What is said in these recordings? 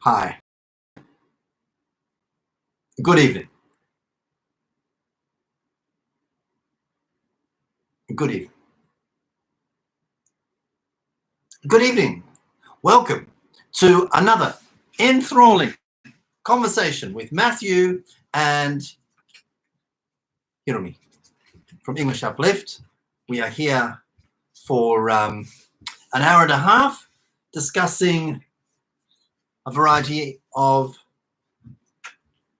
Hi. Good evening. Good evening. Good evening. Welcome to another enthralling conversation with Matthew and Hiromi from English Uplift. We are here for an hour and a half discussing a variety of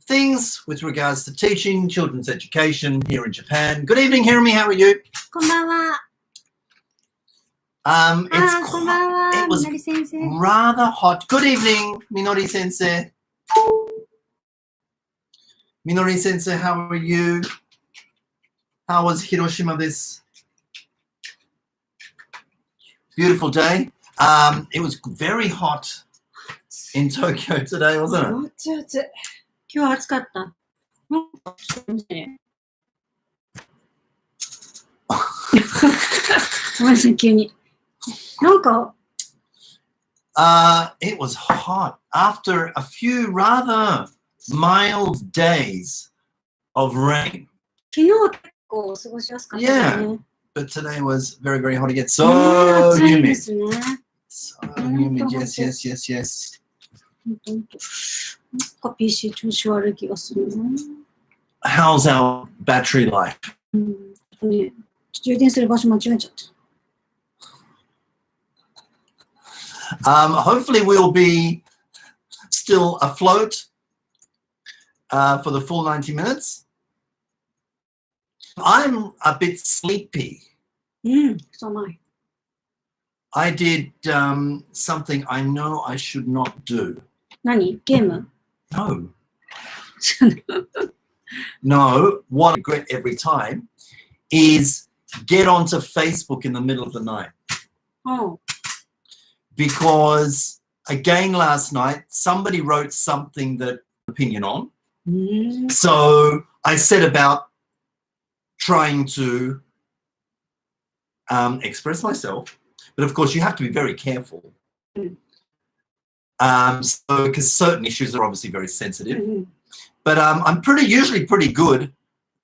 things with regards to teaching, children's education here in Japan. Good evening, Hiromi. How are you? こんばんは。It was みのり先生。 rather hot. Good evening, Minori Sensei. Minori Sensei, how are you? How was Hiroshima this beautiful day? It was very hot in Tokyo today, wasn't it? 暑い暑い。今日は暑かった。ごめんなさい、急に。なんか、It was hot after a few rather mild days of rain. 昨日は結構過ごしやすかったですね。But today was very, very hot again. So 暑いで humid. すね。 So humid. Yes, yes, yes, yes. なんか PC 調子悪い気がするな。 How's our battery life? ね、充電する場所間違えちゃった。Hopefully we'll be still afloat for the full 90 minutes. I'm a bit sleepy. そうない。 I did something I know I should not do. 何？ゲーム？ No. No, what I regret every time is get onto Facebook in the middle of the night. うん。 Because again last night somebody wrote something that opinion on. So I set about trying to express myself, but of course you have to be very careful. So because certain issues are obviously very sensitive. But I'm usually pretty good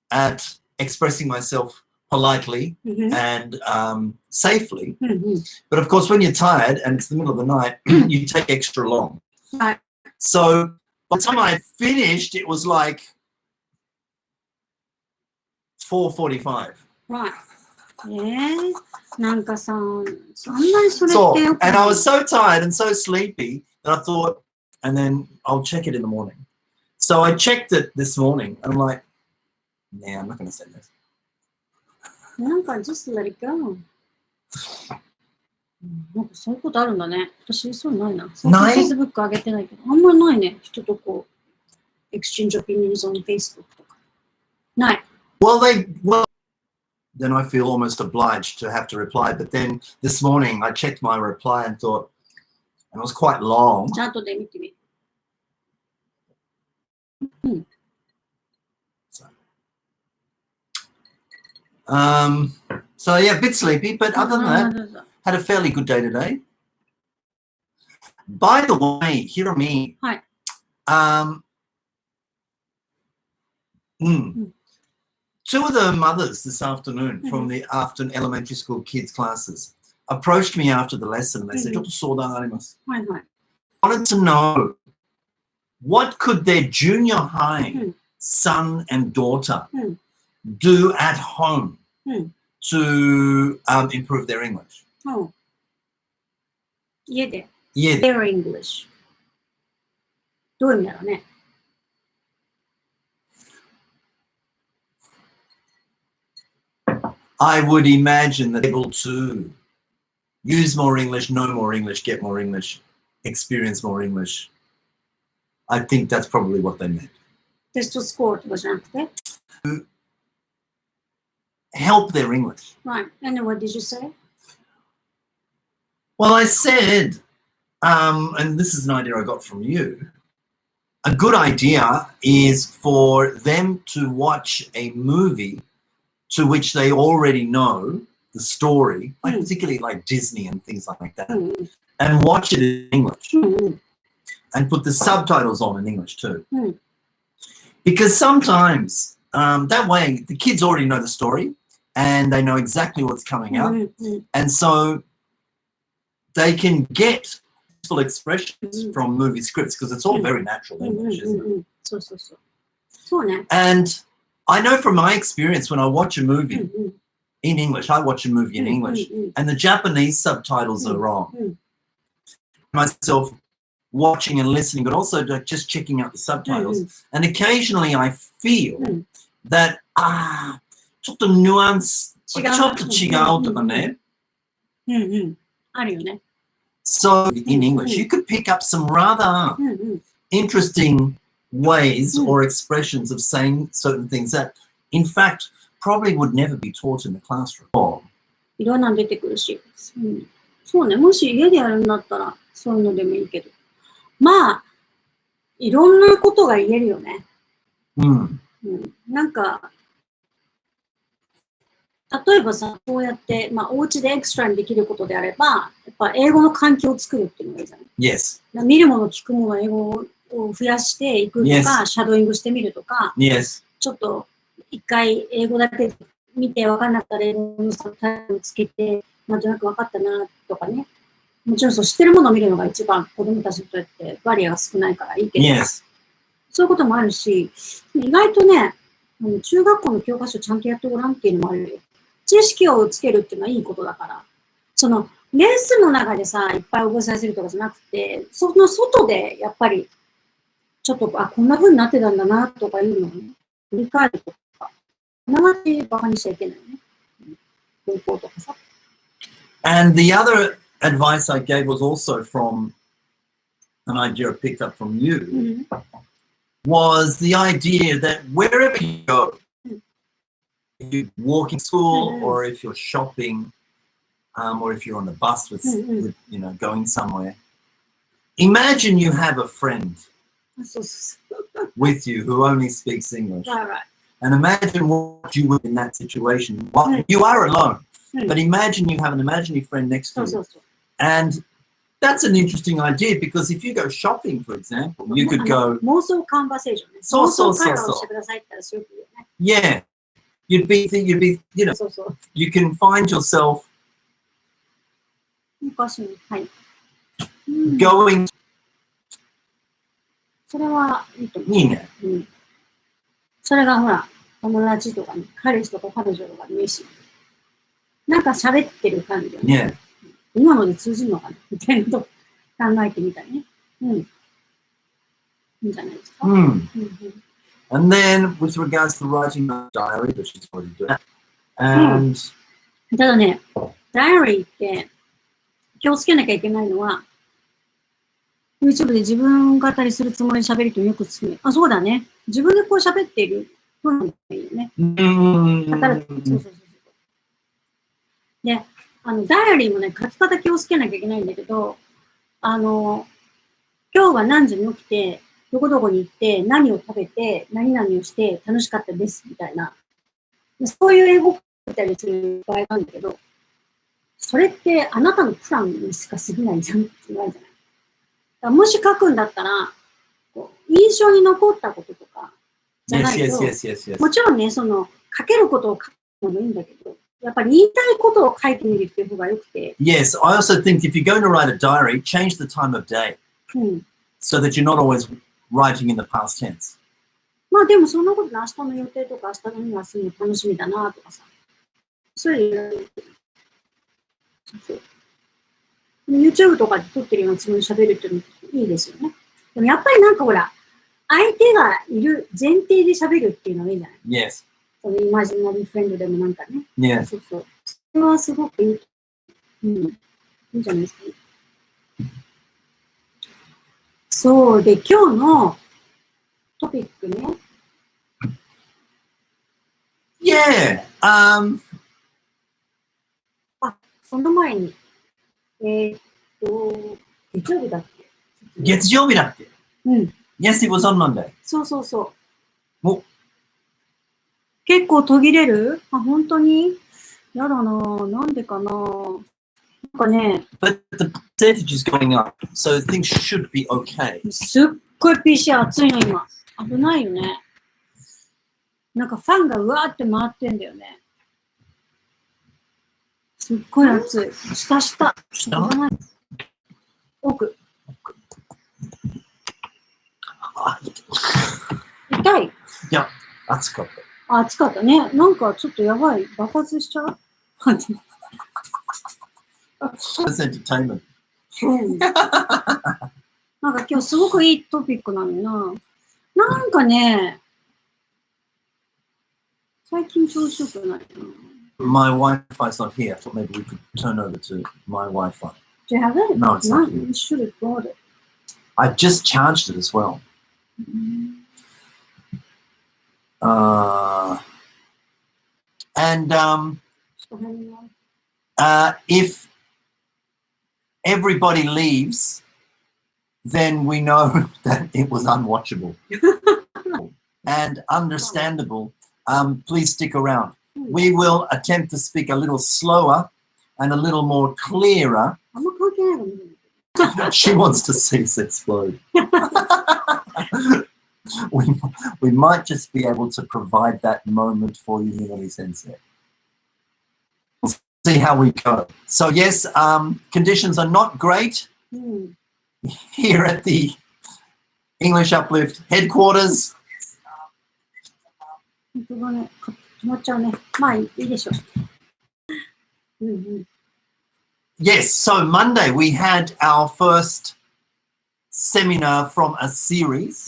at expressing myself politely and safely. But of course, when you're tired and it's the middle of the night, you take extra long. Right. So by the time I finished, it was like 4:45. Right. なんかさ、そんなにそれって So, よくない。 and I was so tired and so sleepy that I thought, and then I'll check it in the morning. So I checked it this morning and I'm like, nah, I'm not going to send this. なんか just let it go。なんかそういうことあるんだね。私そうないな。ない？ Facebook 上げてないけど、あんまりないね。人とこう、exchange opinions on Facebook とか。ない。Well, then I feel almost obliged to have to reply. But then this morning I checked my reply and thought, and it was quite long. ちゃんとで見てみ。So yeah, a bit sleepy, but other than that, had a fairly good day today. By the way, Hiromi, はい。 Two of the mothers this afternoon from the afternoon elementary school kids classes approached me after the lesson and they said, ちょっと相談あります。はいはい。 Wanted to know what could their junior high son and daughter do at home to improve their English. 家で。家で。 Their English。どういう意味だろうね。I would imagine that able to use more English, know more English, get more English, experience more English. I think that's probably what they meant. テストスコアとかじゃなくて。 Help their English. Right. And then what did you say? Well, I said, and this is an idea I got from you, a good idea is for them to watch a movie to which they already know the story, like particularly like Disney and things like that, and watch it in English. and put the subtitles on in English too. うん。Because sometimes that way the kids already know the story and they know exactly what's coming up. うんうん And so they can get full expressions from movie scripts because it's all very natural うんうん English, うん isn't it? うん。そうそうそう。そうね。 And I know from my experience when I watch a うん movie うん in English, I watch a movie in うん English うん and the Japanese subtitles are wrong. うん Myself watching and listening, but also just checking out the subtitles. And occasionally I feel that, ちょっとニュアンス、ちょっと違うとかね。うんうん。あるよね。 So in English, you could pick up some rather うんうん。 interesting ways or expressions of saying certain things that, in fact, probably would never be taught in the classroom. いろんなの出てくるし。うん。そうね。もし家でやるんだったら、そういうのでもいいけど。まあ、いろんなことが言えるよね。うん。うん。なんか、例えばさ、こうやって、まあ、お家でエクストラにできることであれば、やっぱ英語の環境を作るっていうのがいいじゃない。 Yes. 見るもの、聞くもの、英語を増やしていくとか、 Yes. シャドーイングしてみるとか、 Yes. ちょっと一回英語だけ見て分かんなかったら英語のサブタイトルつけて、なんとなく分かったなとかね。もちろんそう知ってるものを見るのが一番子供たちにとってバリアが少ないからいいけど、 Yes. そういうこともあるし、意外とね、中学校の教科書ちゃんとやってごらんっていうのもあるよ。知識をつけるっていうのはいいことだから。その、レッスンの中でさ、いっぱい覚えさせるとかじゃなくて、その外でやっぱり、ちょっと、こんな風になってたんだなとかいうのをね、振り返るとか、長いバカにしちゃいけないよね。高校とかさ。And the other advice I gave was also from an idea I picked up from you, was the idea that wherever you go, if you're walking to school or if you're shopping, or if you're on the bus with you know, going somewhere, imagine you have a friend with you who only speaks English. Right. And imagine what you would in that situation. Well, you are alone, but imagine you have an imaginary friend next to you. And that's an interesting idea because if you go shopping, for example, you could go. 妄想カンバセーションね。そうそうそうそう。妄想会話をしてくださいって言ったらすごくいいよね。Yeah. You'd be, you know, そうそう。 you can find yourself 昔に、はい。going. それはいいと思う。いいね。うん。それがほら、友達とかね、彼氏とか彼女とかでもいいし、なんか喋ってる感じよね。Yeah. 今ので通じるのかなみたいなこと考えてみたりね。うん。いいんじゃないですか。And then with regards to writing a diary, which she's already doing, and ただね、ダイアリーって気をつけなきゃいけないのは、YouTube で自分語りするつもりで喋るとよく進め。あ、そうだね。自分でこう喋っているのがいいよね。働く。そうそうそう。で、ダイアリーもね、書き方気をつけなきゃいけないんだけど、今日は何時に起きて、どこどこに行って、何を食べて、何々をして楽しかったです、みたいな。そういう英語を書いたりする場合なんだけど、それってあなたのプランにしか過ぎないじゃんって言われるじゃない。だからもし書くんだったら、印象に残ったこととかじゃないと、もちろんね、その書けることを書くのもいいんだけど、やっぱり言いたいことを書いてみるっていう方がよくて。Yes, I also think if you're going to write a diary, change the time of day so that you're not always writing in the past tense. まあでもそんなことで明日の予定とか明日の今するの楽しみだなとかさ。そういう。そう。YouTube とかで撮ってるようなつもりで喋るっていうのもいいですよね。でもやっぱりなんかほら、相手がいる前提で喋るっていうのがいいじゃない？ Yes. そのイマジナリーフレンドでもなんかね。Yes. そうそう。それはすごくいい。うん。いいんじゃないですかね。そうで、今日のトピックね。Yeah. その前に、月曜日だっけ？月曜日だっけ？うん。Yes, it was on Monday. そうそうそう。お。結構途切れる？あ、本当に？やだなぁ。なんでかなぁ。かね、But the percentage is going up, so things should be okay. すっごい PC 熱いの今。危ないよね。なんかファンがうわーって回ってんだよね。すっごい熱い。下。危ない。奥。痛い。いや、暑かった。暑かったね。なんかちょっとやばい。爆発しちゃうThat's entertainment. なんか今日すごくいいトピックなのにな。なんかね、最近調子よくないな。My Wi-Fi's not here. I thought maybe we could turn over to my Wi-Fi. Do you have it? No, it's not here. You should have brought it. I just charged it as well. And if everybody leaves, then we know that it was unwatchable. And understandable. Please stick around. We will attempt to speak a little slower and a little more clearer. She wants to see us explode. We might just be able to provide that moment for you, Hirori Sensei. We'll see how we go. So yes, conditions are not great here at the English Uplift headquarters. 本当だね。止まっちゃうね。まあいいでしょう。Yes, so Monday we had our first seminar from a series.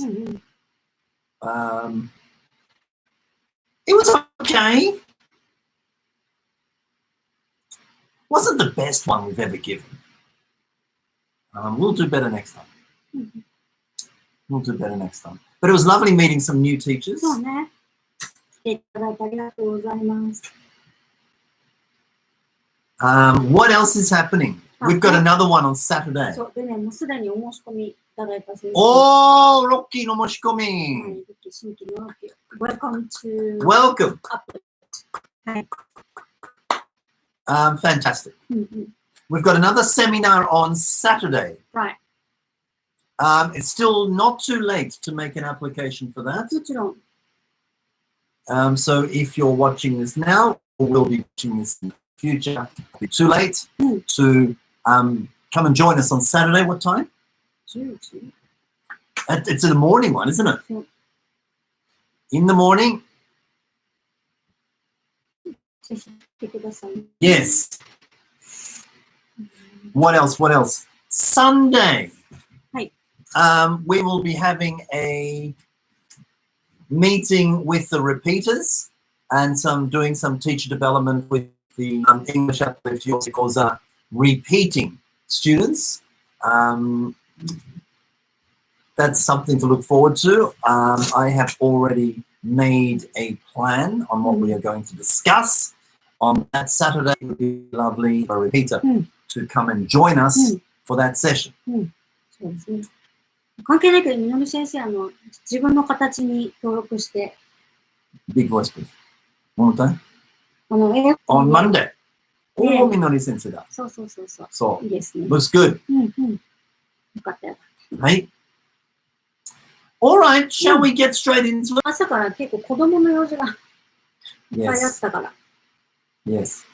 It was okay. Wasn't the best one we've ever given. We'll do better next time. We'll do better next time. But it was lovely meeting some new teachers. そうね。来ていただいてありがとうございます。What else is happening? We've got another one on Saturday. そうでね、もうすでにお申し込みいただいた先生。Oh, Rocky no moshikomi. Welcome to Welcome. Uplift. Fantastic. We've got another seminar on Saturday. Right. It's still not too late to make an application for that. もちろん。So if you're watching this now, or will be watching this in the future, it'll be too late to come and join us on Saturday. What time? 10時 It's in the morning one, isn't it? そう In the morning? ぜひ来てください。Yes. What else? What else? Sunday. はい。We will be having a meeting with the repeaters and doing some teacher development with the English Uplift Yorkshire Koza repeating students. That's something to look forward to. I have already made a plan on what we are going to discuss. On that Saturday, it would be lovely for a repeater to come and join us for that session. そうですね。関係ないけど、みのり先生、自分の形に登録して。Big voice, please. One more time. 英語 On Monday. Oh, Minori Sensei da. そうそうそうそう。So, いいですね。 looks good. よかったよ。Right? All right, shall we get straight into it? 朝から結構子供の用事がいっぱいあっ Yes, たから。 yes.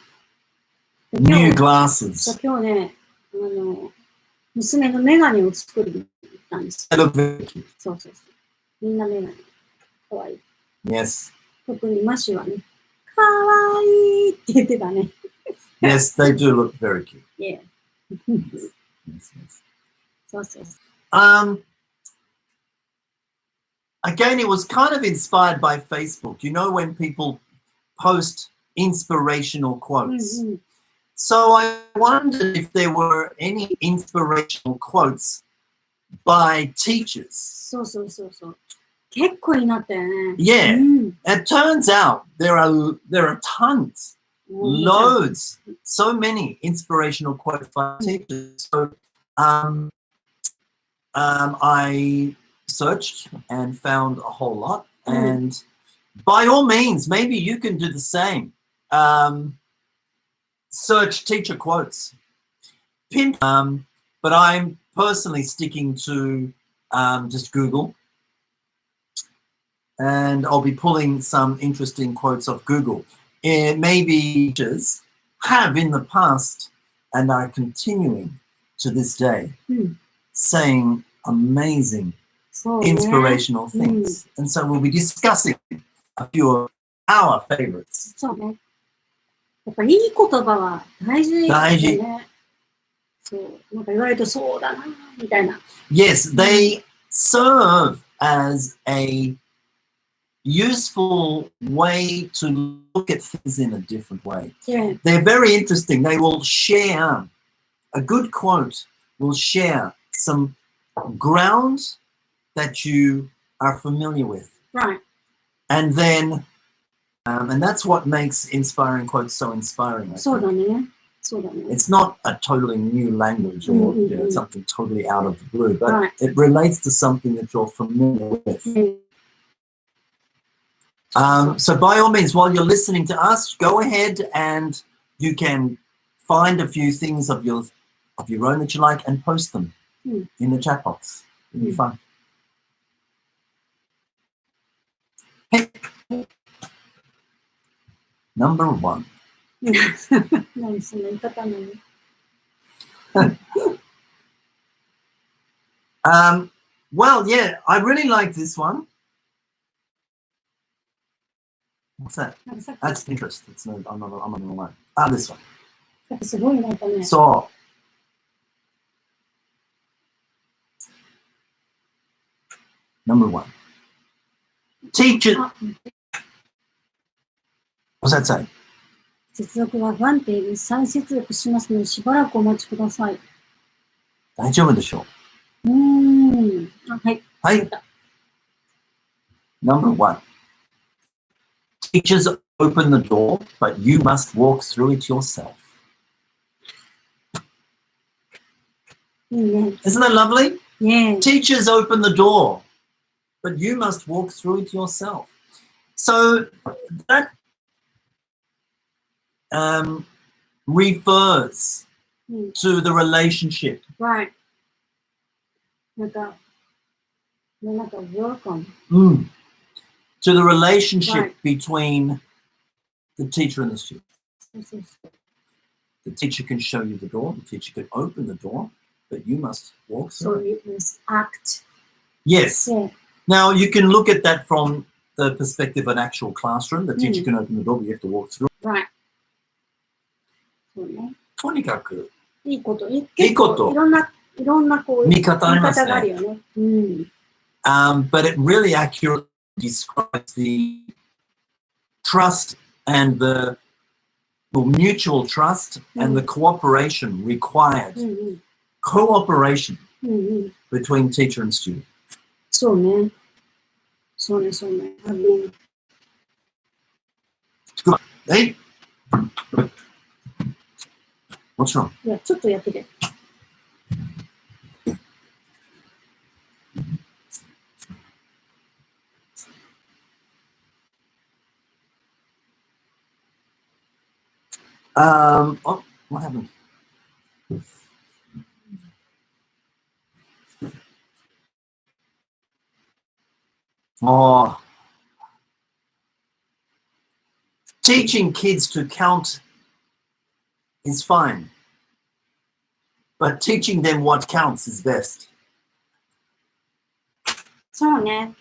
で New 今 glasses. 日ね、娘のメガネを作りに行ったんです。 They look very cute. そうそうそう。みんなメガネ。かわいい。 Yes, 特にマシはね、かわいいって言ってたね。 yes, they do look very cute. Yeah. Yes, yes. そうそうそう。Again, it was kind of inspired by Facebook. You know, when people post inspirational quotes. So I wondered if there were any inspirational quotes by teachers. そうそうそうそう。結構になったよね。 Yeah, it turns out there are tons, loads, so many inspirational quotes by teachers. So I searched and found a whole lot, and by all means, maybe you can do the same. Search teacher quotes. Pin, but I'm personally sticking to just Google. And I'll be pulling some interesting quotes off Google. Maybe teachers have in the past and are continuing to this day saying amazing, inspirational things. And so we'll be discussing a few of our favorites. そうね。やっぱいい言葉は大事ですよね。そう。なんか言われるとそうだな、みたいな。Yes, they serve as a useful way to look at things in a different way. Yeah. They're very interesting. They will share, a good quote will share some ground that you are familiar with. Right. And then, and that's what makes inspiring quotes so inspiring. そうだね。そうだね。It's not a totally new language or you know, something totally out of the blue, but Right. it relates to something that you're familiar with. So by all means, while you're listening to us, go ahead and you can find a few things of your own that you like and post them in the chat box. It'll be fun. Hey. Number 1. 何その言い方なの Well, yeah, I really like this one. What's that? That's Pinterest. It's no, I'm not on the line. This one. すごいなんかね。So, number 1. Teacher. What's that say? 接続は不安定です。再接続しますのでしばらくお待ちください。大丈夫でしょう。はい。はい。Number 1. Teachers open the door, but you must walk through it yourself. いいね。Isn't that lovely? Yeah. Teachers open the door, but you must walk through it yourself. So that refers to the relationship. Right. なんか work on. To the relationship Right. between the teacher and the student. そうそうそう The teacher can show you the door, the teacher can open the door, but you must walk So through it. you must act. Yes. Yeah. Now you can look at that from the perspective of an actual classroom. The teacher can open the door, but you have to walk through. Right. そうね。とにかくいいこと。いいこといろんなこう見方ありますね。があるよね。But it really accurately describes the trust and the mutual trust and the cooperation required. Cooperation between teacher and student. そうね。そうね、そうね。Hey, what's wrong? いや、ちょっとやってて。Oh, what happened? Oh, teaching kids to count is fine, but teaching them what counts is best. そうね。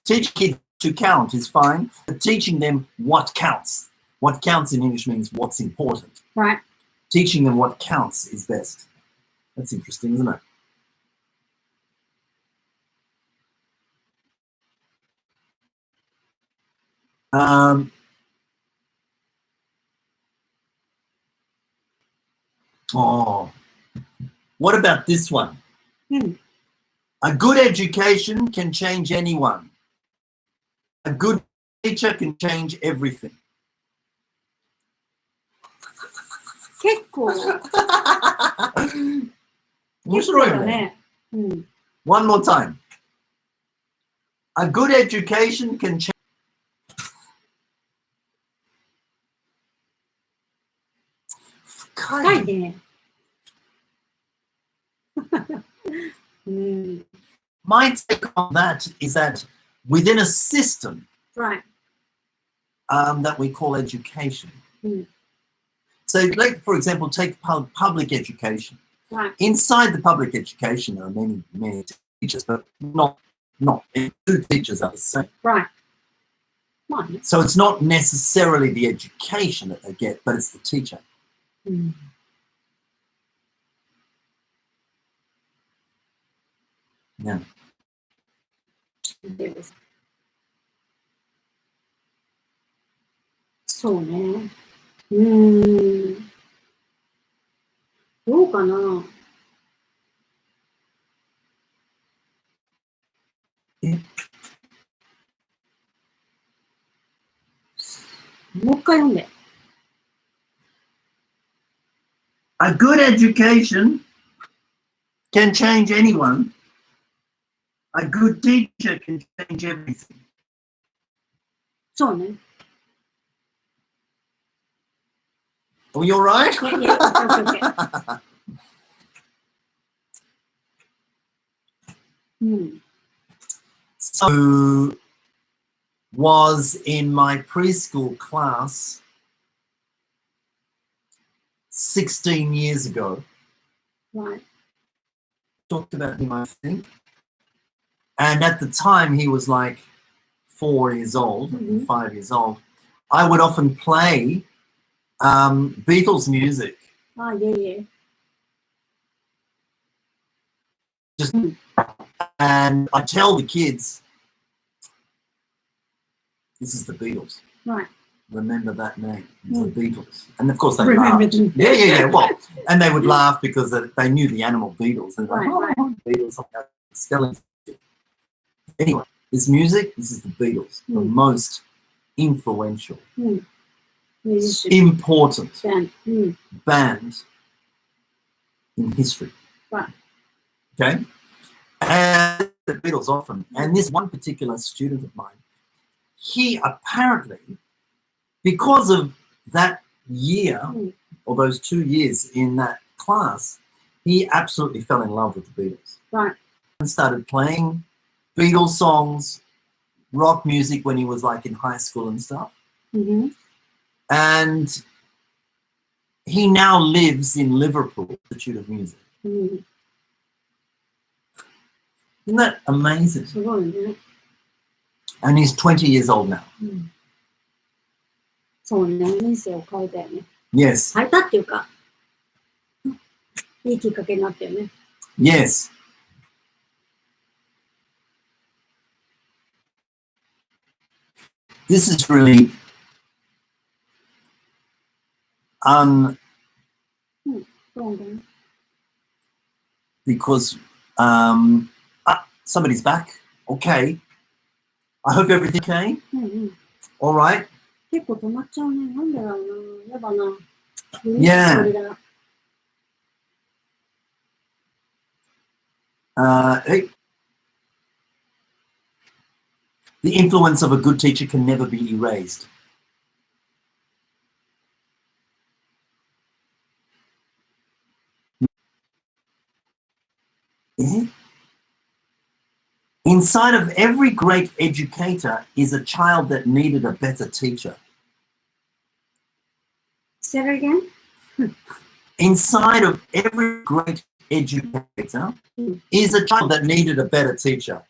Teach kids to count is fine, but teaching them what counts. What counts in English means what's important. Right. Teaching them what counts is best. That's interesting, isn't it? Oh, what about this one? A good education can change anyone. A good teacher can change everything. 結構。面白いよね。One more time. A good education can change. 深いね。Mm. My take on that is that within a system Right. that we call education. Mm. So, like, for example, take public education. Right. Inside the public education, there are many, many teachers, but not two teachers are the same. Right. Right. So it's not necessarily the education that they get, but it's the teacher. Mm. Yeah. Yes. そうね。どうかな。もう一回読んで。A good education can change anyone. A good teacher can change everything. そうね。Oh, you're right? Yeah, okay. So, was in my preschool class 16 years ago. Right. Talked about him, I think. And at the time, he was like 4 years old, 5 years old. I would often play Beatles music. Ah, yeah. And I tell the kids, this is the Beatles. Right. Remember that name, it's the Beatles. And of course they Remember laughed. them. Yeah. Well, and they would laugh because they knew the animal Beatles. And Right, like, Beatles, like spelling. Anyway, this music, this is the Beatles, the most influential, Musician. important Band. band in history. Right. Okay? And the Beatles often, and this one particular student of mine, he apparently, because of that year, or those 2 years in that class, he absolutely fell in love with the Beatles. Right. And started playing Beatles songs, rock music when he was like in high school and stuff. And he now lives in Liverpool, Institute of Music. Isn't that amazing? And he's 20 years old now. そうね、人生を変えたよね。 Yes. 変えたっていうか、いいきっかけになったよね。 Yes. This is really because somebody's back. Okay. I hope everything's okay. All right. 結構止まっちゃうね。なんでだろうな。やだな。Yeah. The influence of a good teacher can never be erased. Inside of every great educator is a child that needed a better teacher. Say it again? Inside of every great educator is a child that needed a better teacher.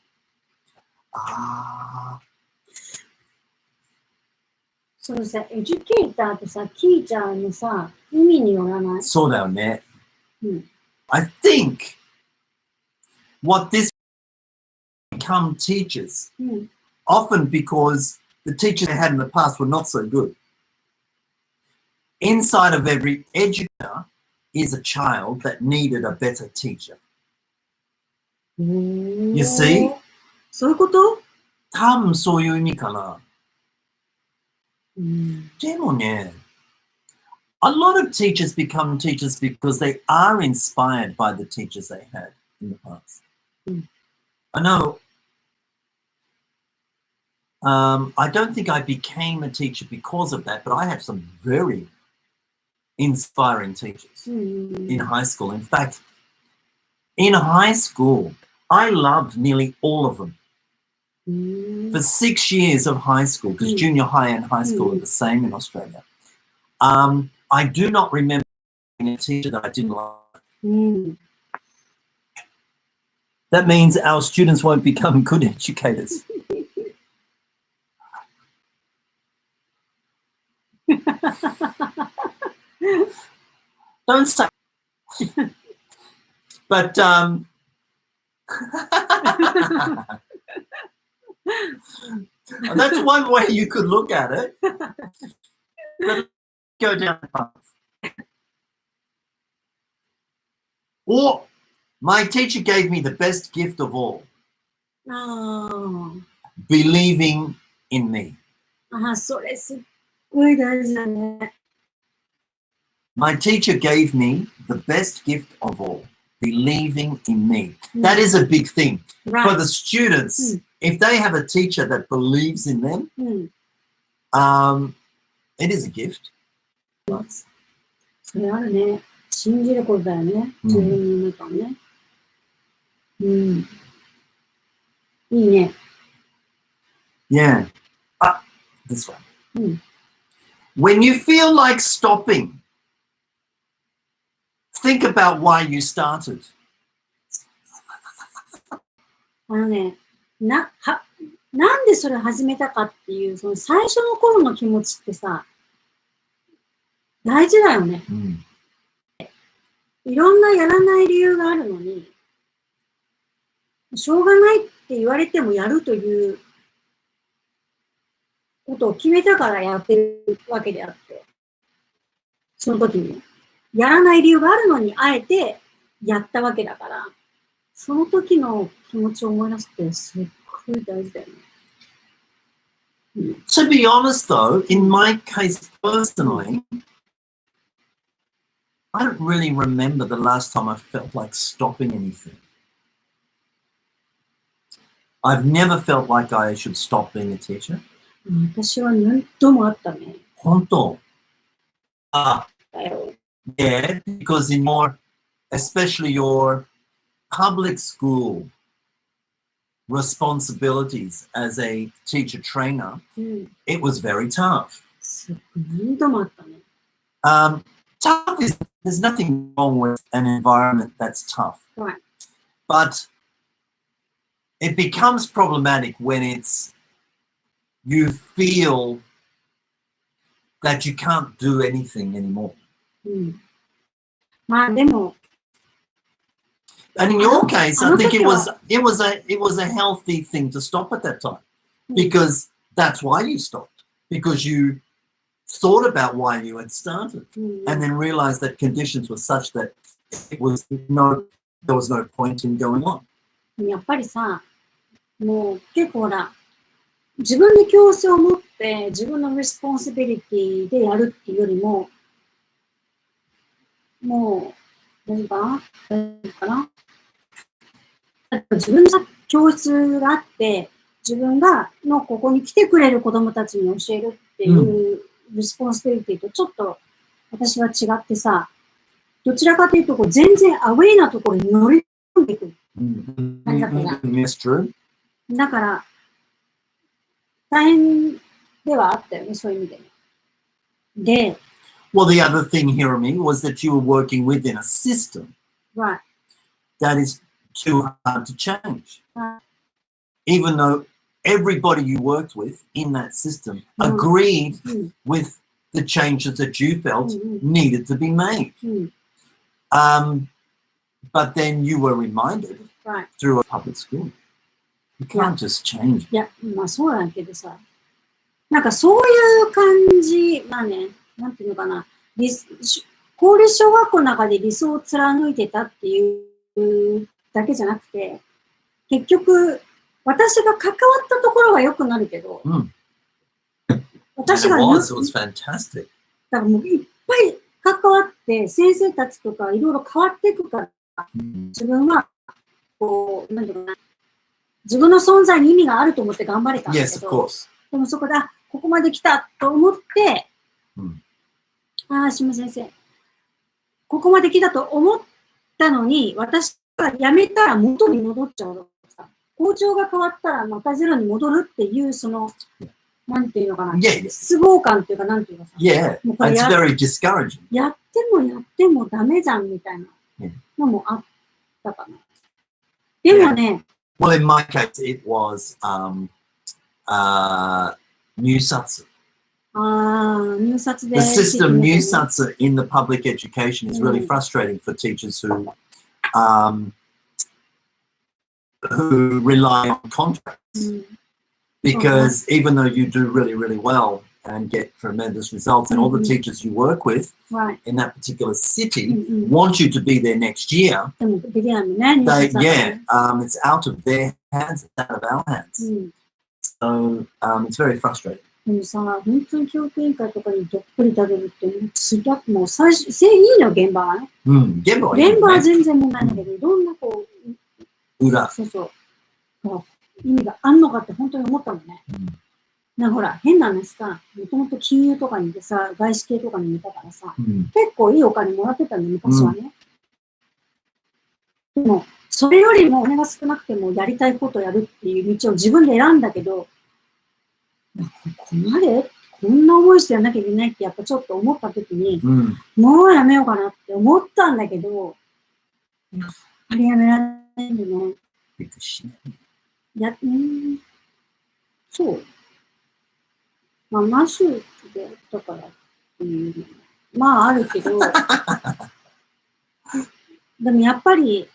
そのさ、エデュケーターとさ、ティーチャーのさ、意味によらない？そうだよね。I think what this become teachers, often because the teachers they had in the past were not so good. Inside of every educator is a child that needed a better teacher. You see? そういうこと？多分そういう意味かな。でもね、a lot of teachers become teachers because they are inspired by the teachers they had in the past. I know, I don't think I became a teacher because of that, but I had some very inspiring teachers in high school. In fact, In high school, I loved nearly all of them. For 6 years of high school, because junior high and high school are the same in Australia, I do not remember a teacher that I didn't like. That means our students won't become good educators. Don't say. But that's one way you could look at it. But go down the path. Or my teacher gave me the best gift of all. Believing in me. それすっごい大事だね。My teacher gave me the best gift of all, believing in me. That is a big thing. For the students, if they have a teacher that believes in them, it is a gift. それあるね。信じることだよね。自分の中をね。いいね。Yeah. This one. When you feel like stopping, think about why you started. なんでそれ始めたかっていう、その最初の頃の気持ちってさ、大事だよね。いろんなやらない理由があるのに、しょうがないって言われてもやるということを決めたからやってるわけであって、その時にやらない理由があるのにあえてやったわけだから、その時の気持ちを思い出すってすっごい大事だよね。To be honest though, in my case personally, I don't really remember the last time I felt like stopping anything. I've never felt like I should stop being a teacher. 私は何度もあったね。本当? だよ。Yeah, because in especially your public school responsibilities as a teacher trainer, it was very tough. 何度もあったね。Tough is, there's nothing wrong with an environment that's tough. Right. But it becomes problematic when you feel that you can't do anything anymore. まあでも、 And in your case, I think it was a healthy thing to stop at that time, because that's why you stopped, because you thought about why you had started, and then realized that conditions were such that there was no point in going on. やっぱりさ、もう結構ほら、自分で強制を持って自分のレスポンシビリティでやるっていうよりも、もう、何かな自分の教室があって、自分がここに来てくれる子どもたちに教えるっていうレスポンシビリティとちょっと私は違ってさ、どちらかというと全然アウェイなところに乗り込んでいく感じだったな。だから、大変ではあったよね、そういう意味で。で、Well, the other thing, Hiromi, was that you were working within a system that is too hard to change. Even though everybody you worked with in that system agreed with the changes that you felt needed to be made. But then you were reminded through a public school. You can't just change. いや、まあそうなんだけどさ、なんかそういう感じ、まあね、なんていうのかな、公立小学校の中で理想を貫いてたっていうだけじゃなくて、結局、私が関わったところは良くなるけど、私が、it was fantastic. だからもういっぱい関わって、先生たちとかいろいろ変わっていくから、自分は、こう、なんていうかな、自分の存在に意味があると思って頑張れたんだけど、Yes, of course. でもそこで、ここまで来たと思って、島先生、ここまで来たと思ったのに、私やめたら元に戻っちゃうのさ。校長が変わったらまたゼロに戻るっていう、その、なんていうのかな。失望感っていうか、なんていうかさ。Yeah, it's very discouraging. やってもダメじゃんみたいなのもあったかな。でもね。Well, in my case, it was入札. The system 入札 in the public education is really frustrating for teachers who rely on contracts. Because even though you do really, really well and get tremendous results, and all the teachers you work with in that particular city want you to be there next year, it's out of their hands, it's out of our hands. So it's very frustrating. でもさ、本当に教育委員会とかにどっぷり食べるってもう最初、いいの現場はね。現場は全然問題ないけど、いろんなこう、そうそう。意味があんのかって本当に思ったもんね。なんかほら、変な話さ、もともと金融とかにいてさ、外資系とかにいたからさ、結構いいお金もらってたんだよ、昔はね。でも、それよりもお金が少なくてもやりたいことをやるっていう道を自分で選んだけど、ここまでこんな思いしてやらなきゃいけないってやっぱちょっと思った時に、もうやめようかなって思ったんだけど、やっぱりやめられないんでね。そう。まあ、マシューでやったからっていうのも、まああるけど、でもやっぱり、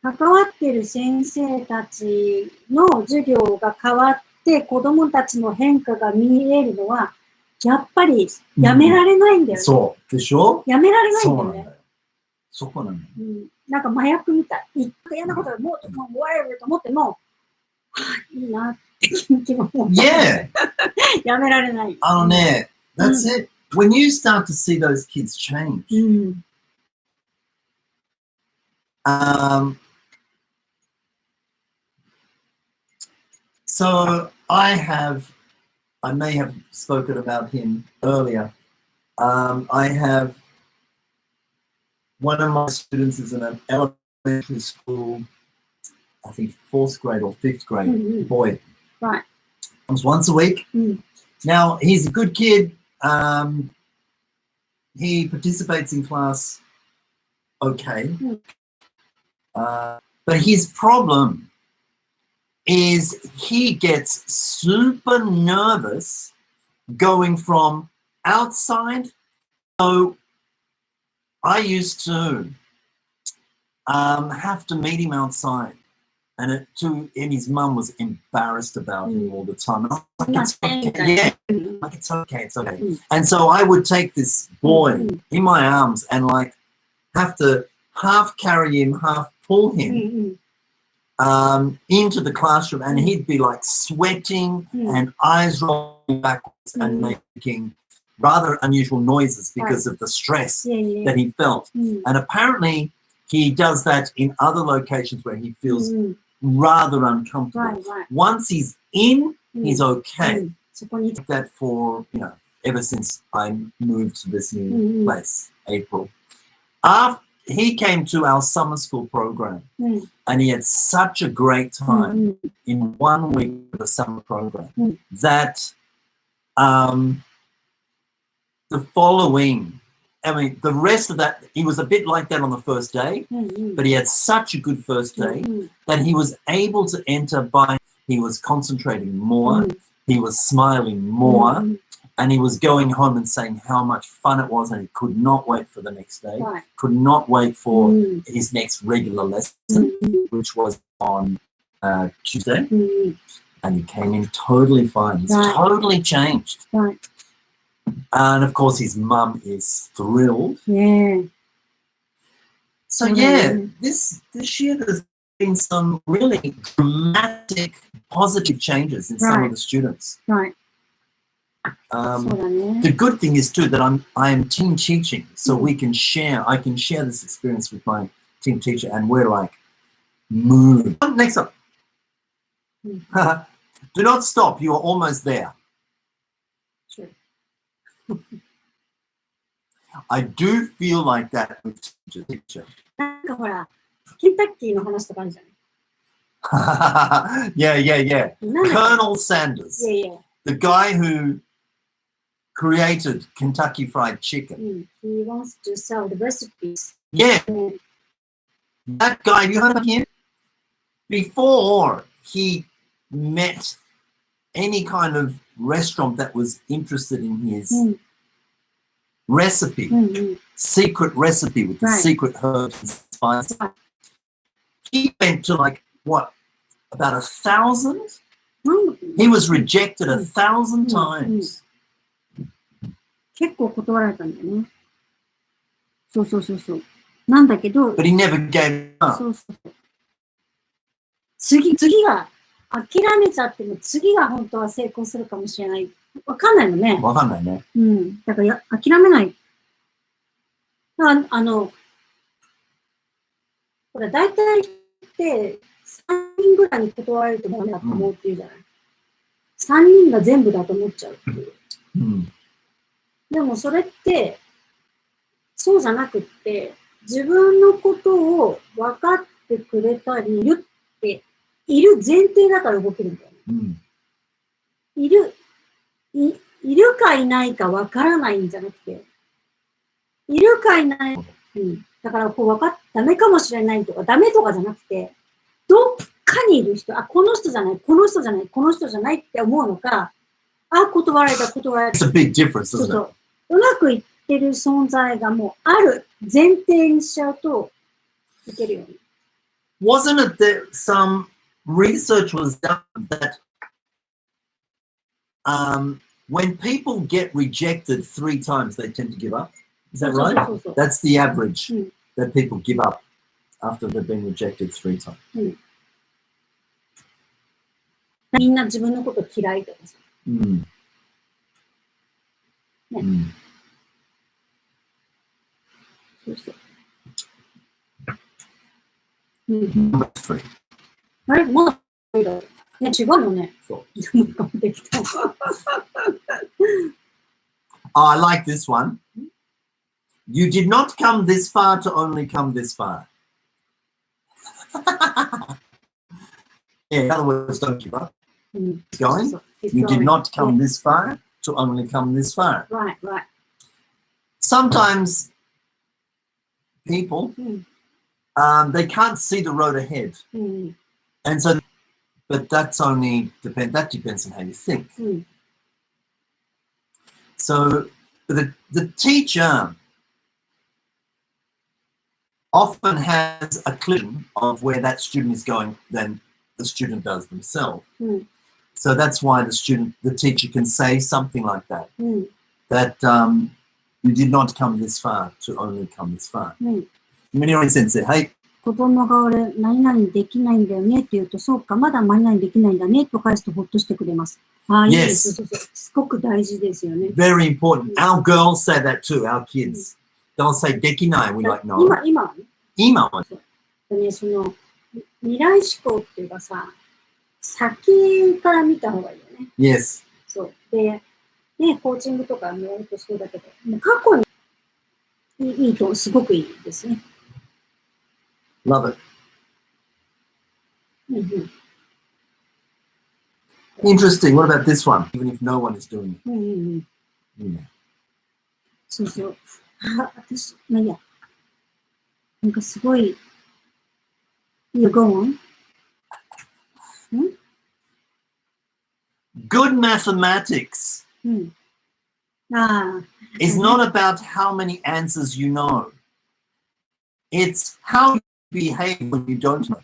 関わってる先生たちの授業が変わって子供たちの変化が見えるのは、やっぱりやめられないんだよね。そうでしょ？やめられないんだよね。そこなんだよ。なんか麻薬みたい。一回嫌なことがもう終われると思っても、いいなって気も思う。やめられない。That's it. When you start to see those kids change, so I may have spoken about him earlier. I have one of my students is in an elementary school, I think 4th grade or 5th grade boy. Right. Comes once a week. Now, he's a good kid. He participates in class okay. But his problem is he gets super nervous going from outside. So I used to have to meet him outside, and his mum was embarrassed about him all the time. And I was like, it's okay. Like, it's okay. And so I would take this boy in my arms and like have to half carry him, half pull him into the classroom, and he'd be like sweating and eyes rolling backwards and making rather unusual noises because of the stress that he felt. And apparently he does that in other locations where he feels rather uncomfortable. Once he's in, he's okay. Like that for, ever since I moved to this new place, April. He came to our summer school program and he had such a great time in 1 week of the summer program that the following, the rest of that, he was a bit like that on the first day, but he had such a good first day that he was able to enter he was concentrating more, he was smiling more, and he was going home and saying how much fun it was, and he could not wait for the next day, could not wait for his next regular lesson, which was on Tuesday, and he came in totally fine. He's totally changed. And of course his mum is thrilled. So this year there's been some really dramatic positive changes in some of the students. The good thing is too that I am team teaching, so I can share this experience with my team teacher, and we're like, move. Next up. Do not stop, you are almost there. Sure. I do feel like that with teacher. なんかほら、ケンタッキーの話とかあるじゃない。yeah. なんだっけ Colonel Sanders, いやいや。the guy who created Kentucky Fried Chicken. He wants to sell the recipes. Yeah, that guy, you heard of him? Before he met any kind of restaurant that was interested in his recipe, secret recipe with the Right. secret herbs and spices, he went to like, what, about 1,000? なんだ He was rejected 1,000 times. 結構断られたんだよね。そう。なんだけど、 But he never gave up. そう。次が、諦めちゃっても次が本当は成功するかもしれない。わかんないのね。わかんないね。だから諦めない。ほら、大体って3人ぐらいに断られるとダメだと思うっていうじゃない。3人が全部だと思っちゃうっていう。でもそれって、そうじゃなくって、自分のことを分かってくれたりいる前提だから動けるんだよね。いるかいないか分からないんじゃなくて、いるかいない、だからダメかもしれないとか、ダメとかじゃなくて、どっかにいる人、この人じゃない、この人じゃない、この人じゃないって思うのか、断られた。It's a big difference, isn't it? うまくいってる存在がもうある前提にしちゃうといけるように。Wasn't it that some research was done that when people get rejected 3 times, they tend to give up? Is that right? That's the average that people give up after they've been rejected 3 times. みんな自分のこと嫌いとかさ。Number 3. あれまだ違うよね。そう。できた。I like this one. You did not come this far to only come this far. In other words, don't give up. Keep going. You did not come this far to only come this far. Right. Sometimes people, they can't see the road ahead. And so, but that depends on how you think. So the teacher often has a clue of where that student is going than the student does themselves. So that's why the teacher can say something like that, that you did not come this far to only come this far. Minori sensei, はい。子供が俺、何々できないんだよねって言うと、そうか、まだ何々できないんだねと返すとほっとしてくれます。いいです。すごく大事ですよね。Very important. Our girls say that too, our kids. They'll say, できない. We like, no. 今はね、その、未来志向っていうかさ、先から見た方がいいよね。Yes. そう。で、ね、コーチングとかもやるとそうだけど、もう過去にいいとすごくいいですね。Love it. Interesting. What about this one? Even if no one is doing it. そう。私、まあいいや。なんかすごい、You go on? Good mathematics is not about how many answers you know. It's how you behave when you don't know.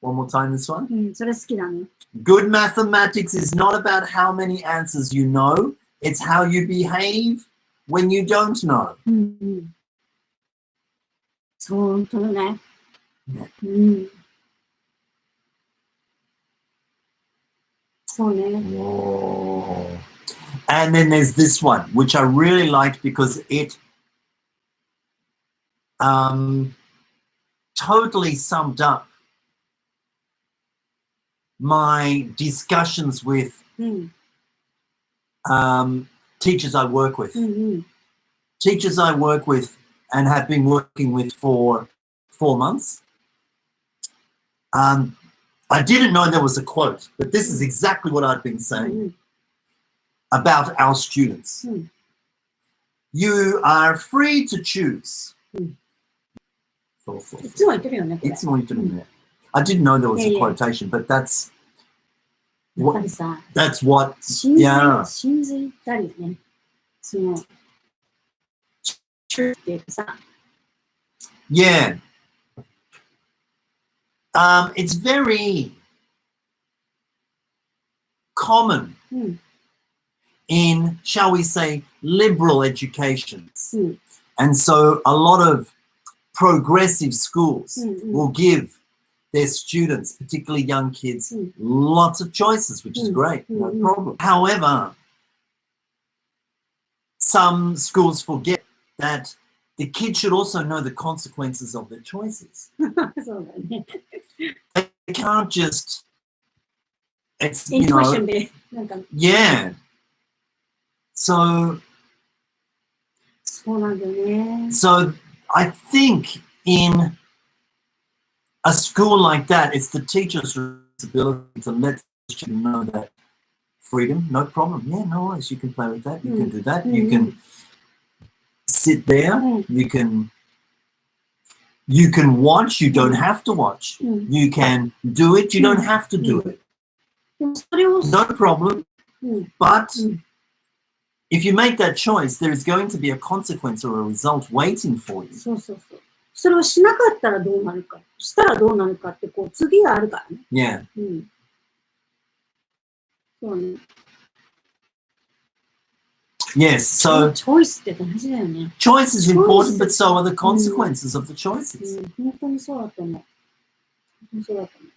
One more time, this one. それ好きだね。Good mathematics is not about how many answers you know. It's how you behave when you don't know. そう、本当だね。そうね。And then there's this one, which I really liked because it totally summed up my discussions with teachers I work with. Teachers I work with and have been working with for 4 months. I didn't know there was a quote, but this is exactly what I've been saying about our students. You are free to choose. そうそうそう。いつも言ってるよね、これ。いつも言ってるね。I didn't know there was a quotation, but that's やっぱりさ、 that's what. 真髄 Yeah. 真髄ってあるよね。その、truth っていうかさ、Yeah. It's very common in, shall we say, liberal educations. And so a lot of progressive schools will give their students, particularly young kids, lots of choices, which is great, no problem. However, some schools forget that the kids should also know the consequences of their choices. そうだね。 They can't just, it's,イン you トネーショ know, ンで、なんか、 yeah. So そうなんだよね。 So I think in a school like that, it's the teacher's responsibility to let the student know that freedom, no problem. Yeah, no worries. You can play with that. You can do that. You can sit there. You can watch. You don't have to watch. You can do it. You don't have to do it. でもそれを、 No problem. But if you make that choice, there is going to be a consequence or a result waiting for you. そうそうそう。それをしなかったらどうなるか、したらどうなるかって、こう、次があるからね。Yeah. そうね。 Yes. So チョイスって大事だよね。 choice is important, but so are the consequences of the choices. 本当にそうだと思う。本当にそうだと思う。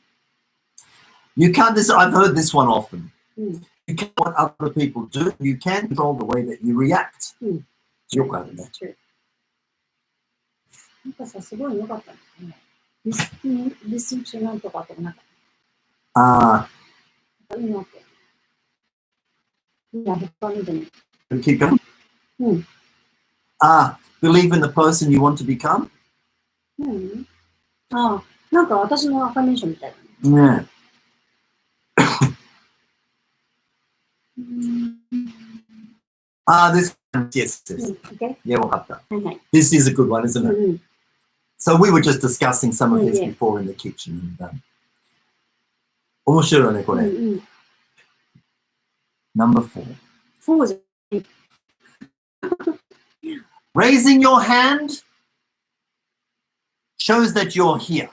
You can't. I've heard this one often. You can't what other people do. You can control the way that you react. よくあるね。なんかさ、すごい良かったね。リスンしなんとかとかなんか。いいなって。いや、他見てね。 Keep going. Believe in the person you want to become. なんか私のアファメーションみたいだね。Yeah. This. Yes. Okay. Yeah, わかった。はいはい。 This is a good one, isn't it? So we were just discussing some of this before in the kitchen. 面白いね、これ。Number 4. そうじゃん。 Raising your hand shows that you're here.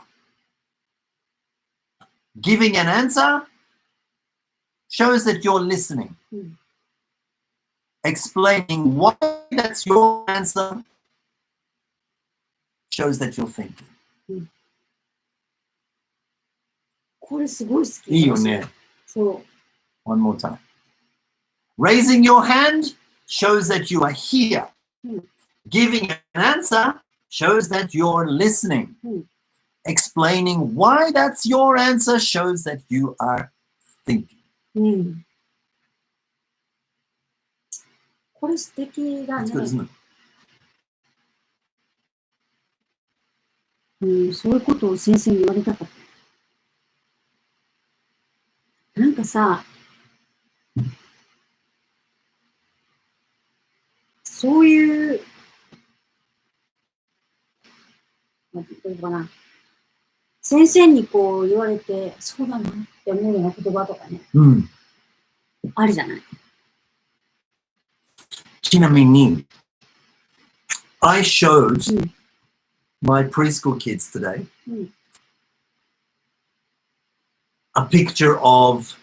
Giving an answer shows that you're listening. Explaining why that's your answer shows that you're thinking. これすごい好き。いいよね。そう。 One more time. Raising your hand shows that you are here. Giving an answer shows that you're listening. Explaining why that's your answer shows that you are thinking. これ素敵だ That's good, ね。 isn't it? そういうことを先生に言われたかった。なんかさ、そういう、なんて言うのかな。先生にこう言われて、そうだなって思うような言葉とかね、あるじゃない。ちなみに、I showed my preschool kids today a picture of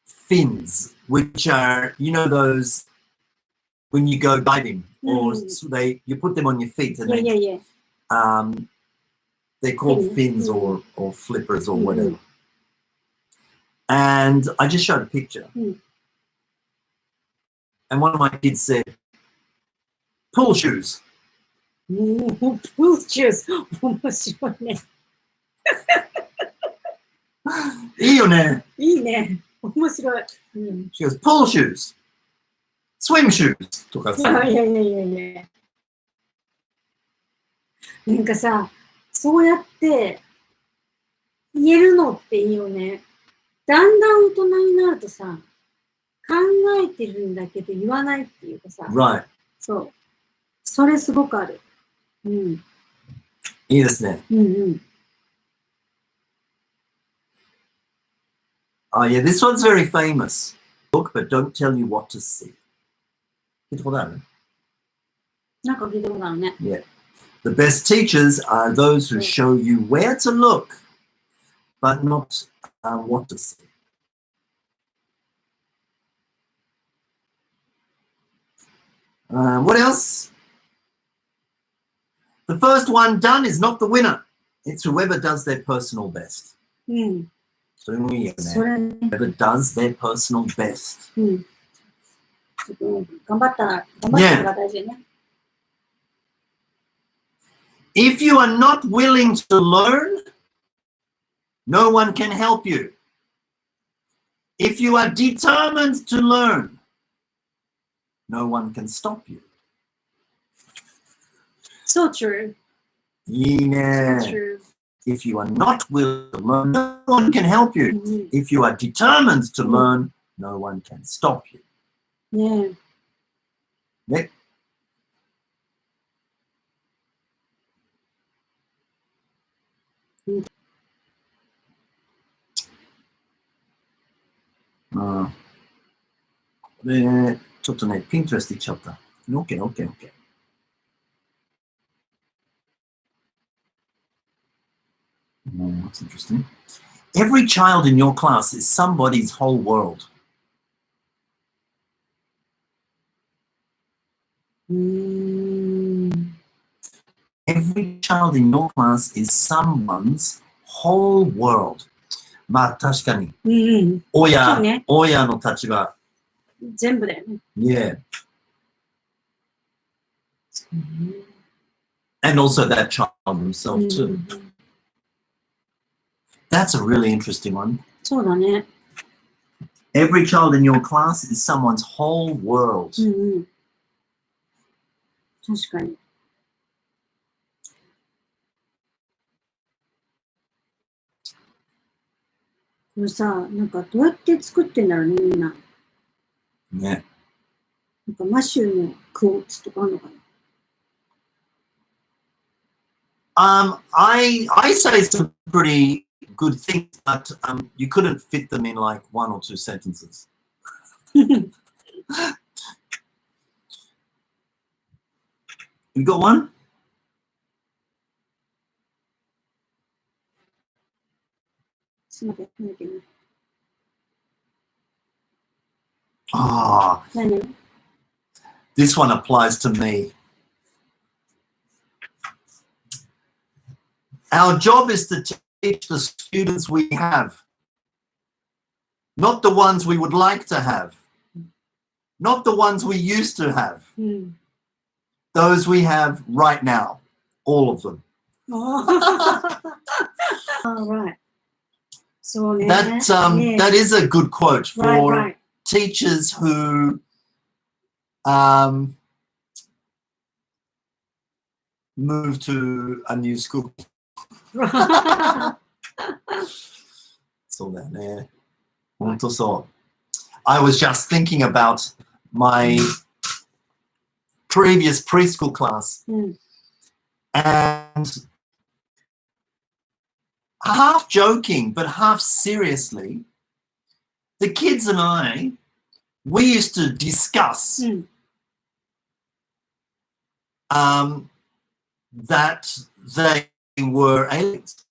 fins, which are, you know, those when you go diving, or you put them on your feet, and they're called fins or flippers or whatever. And I just showed a picture, and one of my kids said, "Pool shoes." Pool shoes 面白いね。いいよね。いいね。面白い。She goes, "Pool shoes." swim shoes とかさ。いやいやいやいや。なんかさ、そうやって言えるのっていいよね。だんだん大人になるとさ、考えてるんだけど言わないっていうかさ、Right. そう。それすごくある。うん。いいですね。うんうん。Oh, yeah, this one's very famous. Book, but don't tell you what to see. 聞いたことある？なんか聞いたことあるね。Yeah. The best teachers are those who show you where to look, but not what to see. What else? The first one done is not the winner. It's whoever does their personal best. うん。それもいいよね。それね。Whoever does their personal best. うん。頑張ったのが大事ね。If you are not willing to learn, no one can help you. If you are determined to learn, no one can stop you. So true. いいね。So true. If you are not willing to learn, no one can help you. If you are determined to learn, no one can stop you. ねえ。ね。で、ちょっとね、Pinterest 行っちゃった。OK, OK, OK. That's interesting. Every child in your class is somebody's whole world. うーん。Every child in your class is someone's whole world. まあ確かに。うんうん。親、そうね。親の立場。全部だよね。Yeah. そうね。And also that child himself too. That's a really interesting one. そうだね。 Every child in your class is someone's whole world. うんうん。確かに。これさ、なんかどうやって作ってんだろうね、みんな。ね。なんかマシューのクォーツとかあるのかな。I say some pretty good things, but you couldn't fit them in like 1 or 2 sentences. You got one? Ah, this one applies to me. Our job is to teach the students we have, not the ones we would like to have, not the ones we used to have, those we have right now, all of them. All right. So that is a good quote for teachers who move to a new school. そうだよね。本当そう。I was just thinking about my previous preschool class, and half joking but half seriously, the kids and I, we used to discuss that they were aliens.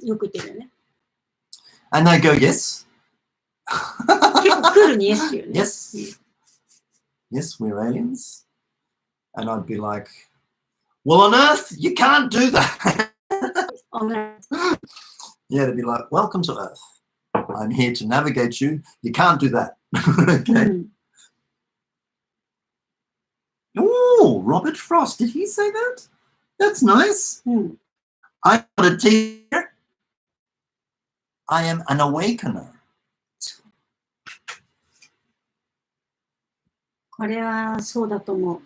よく言ってるよね。And they go, yes. 結構クールに yes っていうね。Yes. Yes, we're aliens. And I'd be like, well, on Earth, you can't do that. On Earth. Yeah, they'd be like, welcome to Earth. I'm here to navigate you. You can't do that. Okay. Oh, Robert Frost. Did he say that? That's nice. I'm not a teacher. I am an awakener. これはそうだと思う。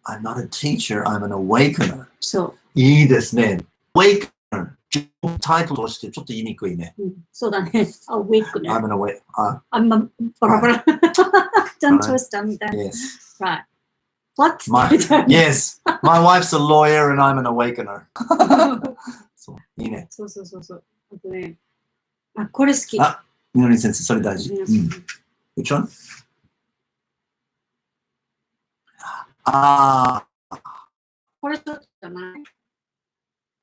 I'm not a teacher, I'm an awakener. そいいですね。awakener。タイトルとしてちょっと言いにくいね。う。そうだね。awakener。I'm an awakener. あんま、バラバラ。tongue twister みたいな。Yes. Right. What? Yes. My wife's a lawyer and I'm an awakener. そう、いいね。そう。あとね。あ、これ好き。あ、みのり先生、それ大事。Which one? これちょっとじゃない？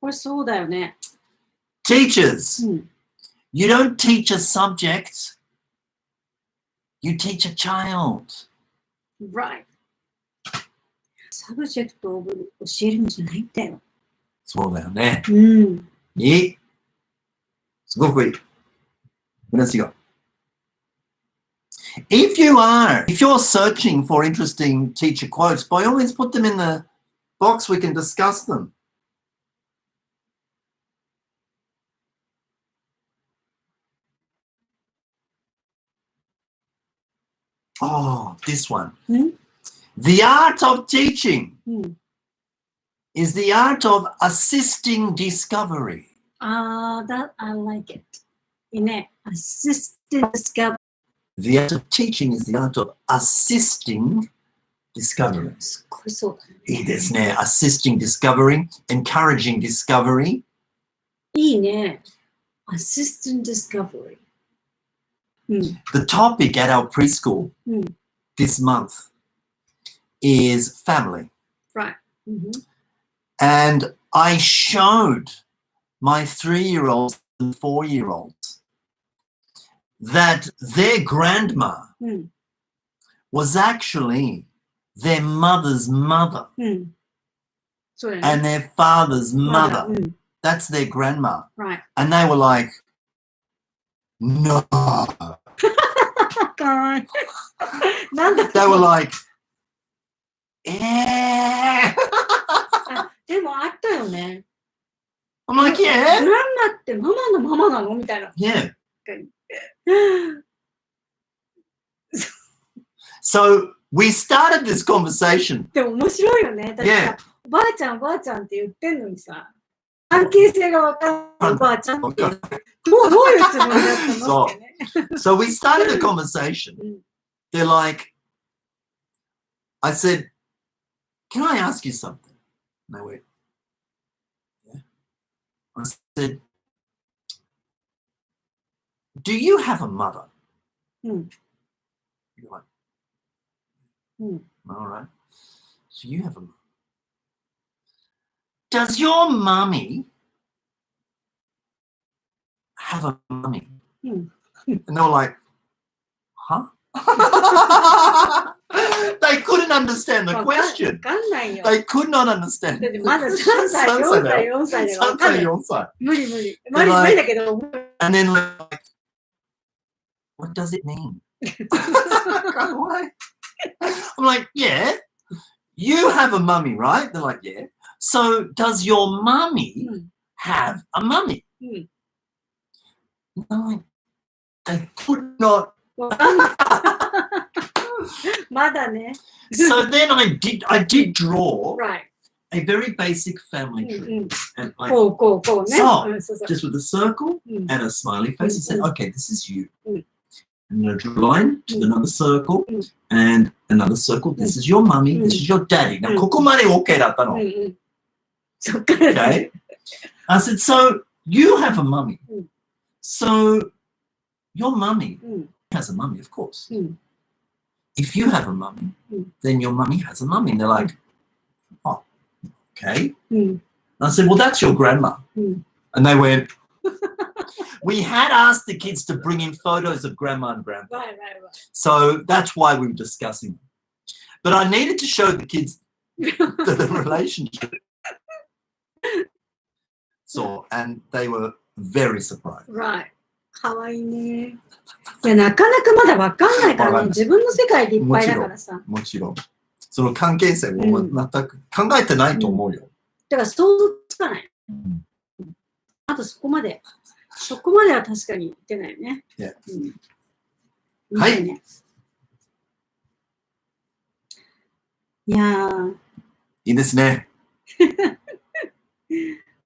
これそうだよね。Teachers, you don't teach a subject, you teach a child. Right. サブジェクトを教えるんじゃないんだよ。そうだよね。いい。すごくいい。話が。If you're searching for interesting teacher quotes, by all means put them in the box, we can discuss them. Oh, this one. The art of teaching is the art of assisting discovery. That I like it. いいね。Assisting discovery. The art of teaching is the art of assisting discovery. すごいそうだね。いいですね。Assisting discovery, encouraging discovery. いいね。Assisting discovery. The topic at our preschool this month is family. Right. And I showed my 3-year-olds and 4-year-olds that their grandma was actually their mother's mother and their father's mother. That's their grandma. Right. And they were like, no. They were like, yeah. でもあったよね。I'm like, yeah. グランマってママのママなのみたいな。Yeah. So we started this conversation. でも面白いよね。だってさ、 Yeah. おばあちゃんって言ってんのにさ、関係性がわかんないおばあちゃんっていう。どういうつもりだったのってね。So we started a conversation. They're like, I said, can I ask you something? And they went, yeah. I said, do you have a mother? You're like, all right. So you have a mother. Does your mummy have a mummy? And they were like, huh? They couldn't understand the question. They could not understand. まだ3歳、4歳でわかんない。無理。無理だけど。And then like, what does it mean? I'm like, yeah, you have a mummy, right? They're like, yeah. So does your mummy have a mummy? I'm like, they could not. まだね。 So then I did draw Right. a very basic family tree. And I, こうね。so, just with a circle and a smiley face, and said, okay, this is you. And a line to another circle and another circle. This is your mummy, this is your daddy. Now, ここまで OK だったの。Okay? I said, so you have a mummy. So your mummy has a mummy, of course. If you have a mummy, then your mummy has a mummy. And they're like, oh, okay. And I said, well, that's your grandma. And they went, we had asked the kids to bring in photos of grandma and grandpa. Right. So that's why we were discussing them. But I needed to show the kids the relationship. So, and they were very surprised. Right. かわいいね。いや、なかなかまだわかんないからね。自分の世界でいっぱいだからさ。もちろん。その関係性も全く考えてないと思うよ。だから想像つかない。あとそこまでは確かに言ってないよね。はい。いやー。いいですね。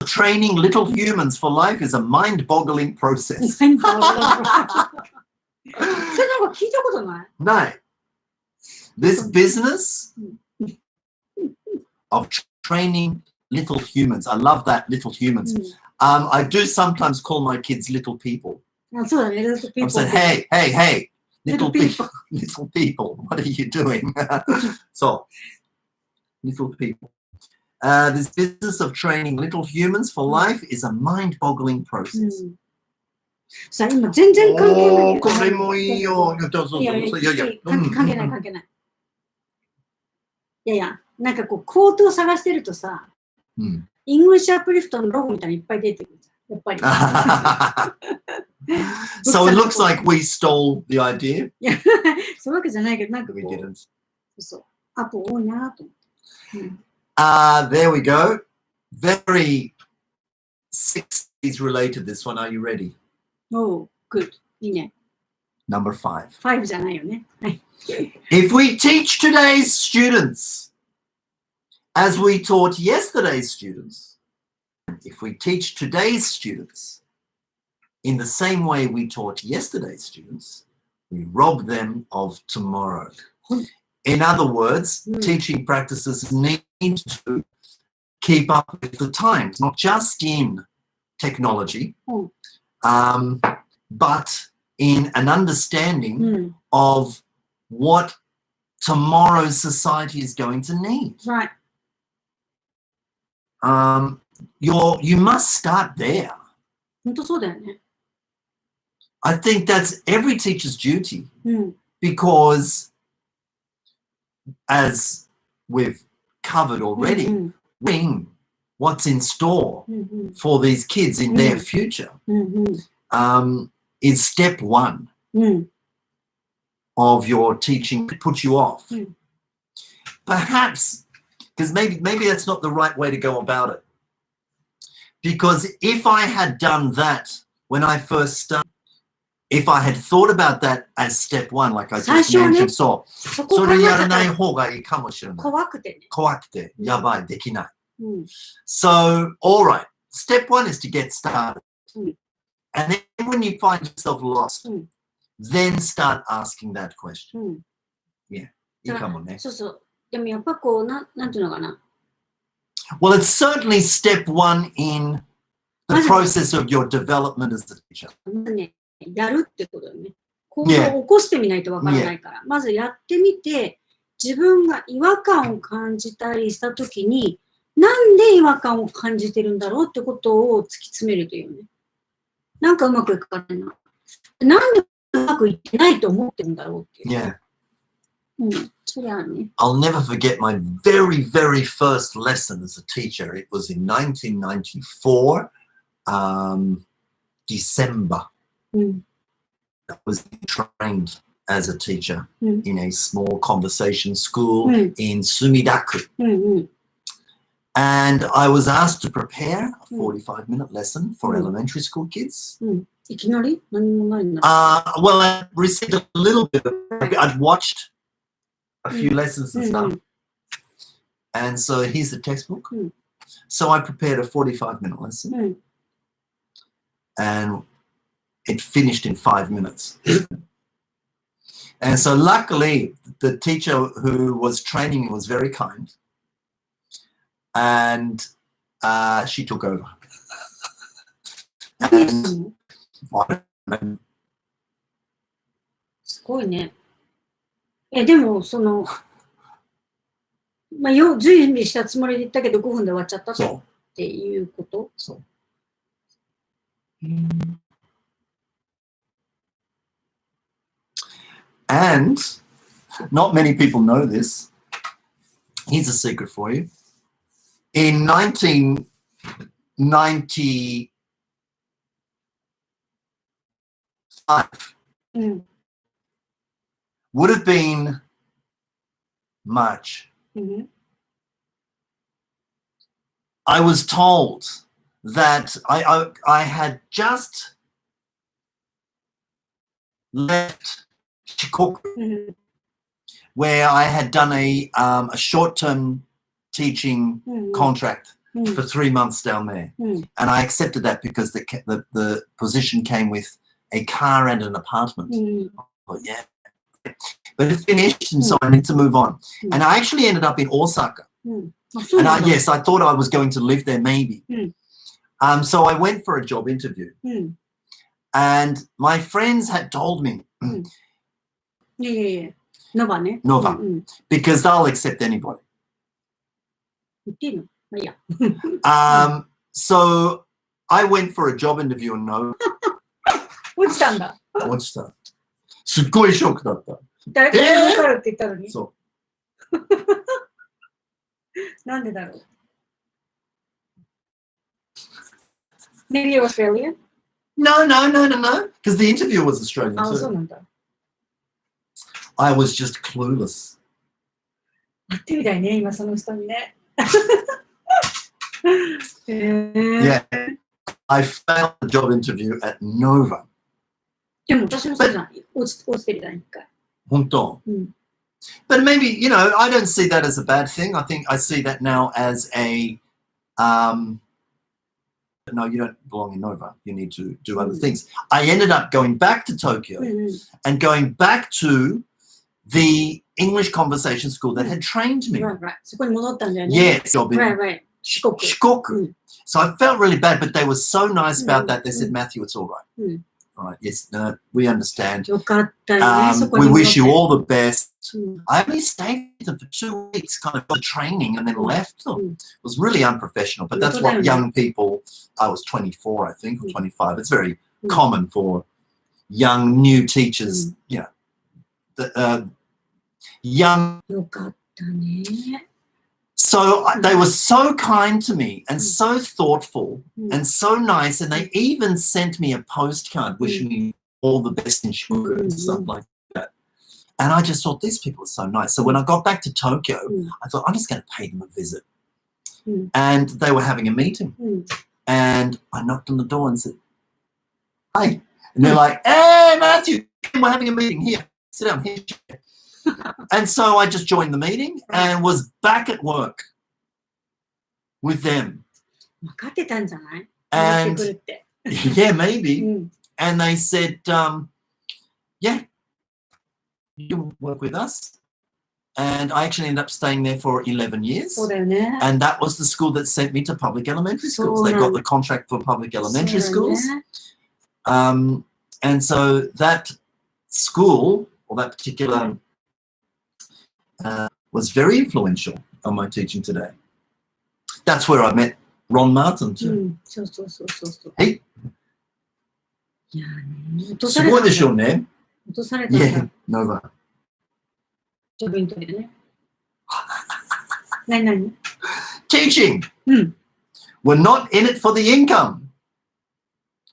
Training little humans for life is a mind-boggling process. それなんか聞いたことない？ない。This business of training little humans. I love that, little humans. I do sometimes call my kids little people. あ、そうだね、little people. I'm saying, hey, little Little people. little people, what are you doing? So, little people. This business of training little humans for life is a mind-boggling process. さあ、今全然関係ない。これもいいよ。いやいや、関係ない。いやいや、なんかこう、コートを探してるとさ、EnglishUpliftのロゴみたいにいっぱい出てくるじゃん。やっぱり。So it looks like we stole the idea. いや、そういうわけじゃないけど、なんかこ We う、didn't. そう、アポ多いなと思って。There we go. Very 60s related, this one. Are you ready? Oh, good. いいね。Number 5. 5じゃないよね。はい。If we teach today's students as we taught yesterday's students, if we teach today's students in the same way we taught yesterday's students, we rob them of tomorrow. In other words, teaching practices need to keep up with the times, not just in technology, but in an understanding of what tomorrow's society is going to need. Right. You must start there. 本当そうだよね。I think that's every teacher's duty because, as we've covered already, what's in store for these kids in their future is step 1 of your teaching to put you off. Perhaps, because maybe that's not the right way to go about it. Because if I had done that when I first started, if I had thought about that as step 1, like I just mentioned, それやらない方がいいかもしれない。怖くてね。怖くて、やばい、できない。So, all right, step 1 is to get started. And then when you find yourself lost, then start asking that question. Yeah, いいかもね。そうそう。でもやっぱこう、なんていうのかな。Well, it's certainly step 1 in the process of your development as a teacher. やるってことだよね。行動を起こしてみないとわからないから。まずやってみて、自分が違和感を感じたりしたときに、なんで違和感を感じてるんだろうってことを突き詰めるというね。なんかうまくいかないな。なんでうまくいってないと思ってるんだろうっていう。それはね。I'll never forget my very, very first lesson as a teacher. It was in 1994, December. I was trained as a teacher in a small conversation school in Sumidaku. And I was asked to prepare a 45-minute lesson for elementary school kids. Well, I received a little bit of, I'd watched a few lessons and stuff. And so here's the textbook. So I prepared a 45-minute lesson. And it finished in 5 minutes. And so luckily, the teacher who was training me was very kind. And she took over. And, すごいね。でも、まあ、準備したつもりで言ったけど、5分で終わっちゃったっていうこと？そう。And not many people know this. Here's a secret for you. In 1995, would have been March. I was told that I had just left Shikoku where I had done a short-term teaching contract for 3 months down there, and I accepted that because the position came with a car and an apartment. Oh, yeah. But it finished, and so I need to move on. And I actually ended up in Osaka. And yes, I thought I was going to live there maybe. So I went for a job interview. And my friends had told me, Nova, because they'll accept anybody. So I went for a job interview and no. 落ちたんだ。落ちた。すっごいショックだった。誰かに分かるって言ったのに。そう。なんでだろう。Maybe Australian? No. Because the interview was Australian あ、 too. そうなんだ。I was just clueless. 会ってみたいね、今その人にね。Yeah. I failed the job interview at Nova. でも私もそうじゃん。落ちてるじゃん、一回。本当。But maybe, you know, I don't see that as a bad thing. I think I see that now as a, no, you don't belong in Nova. You need to do other things. I ended up going back to Tokyo and going back to the English conversation school that had trained me. Right. そこに戻ったんだよね。Yes, job in Right. Shikoku. So I felt really bad, but they were so nice about that. They said, Matthew, it's all right. All right, yes, no, we understand. よかったよね、そこに We 戻って。 wish you all the best. I only stayed with them for 2 weeks, kind of got training and then left them. It was really unprofessional, but that's what young people, I was 24, I think, or 25. It's very common for young, new teachers, you know, young. よかったね。 So they were so kind to me and so thoughtful and so nice. And they even sent me a postcard wishing me all the best in Shikoku and stuff like that. And I just thought, these people are so nice. So when I got back to Tokyo, I thought, I'm just going to pay them a visit. And they were having a meeting. And I knocked on the door and said, hi. And they're like, hey, Matthew, we're having a meeting here. Sit down here. And so I just joined the meeting and was back at work with them. 分かってたんじゃない？ And 戻ってくるって。 yeah, maybe. And they said, yeah, you work with us. And I actually ended up staying there for 11 years. そうだよね。 And that was the school that sent me to public elementary schools. They got the contract for public elementary schools. And so that school, or that particular was very influential on my teaching today. That's where I met Ron Martin too. そう。Hey, いやね、落とさすれたんだ。ごいでしょうね。落とされたんだ。 Yeah, Nova. ジョブイントリーね。何 Teaching. We're not in it for the income.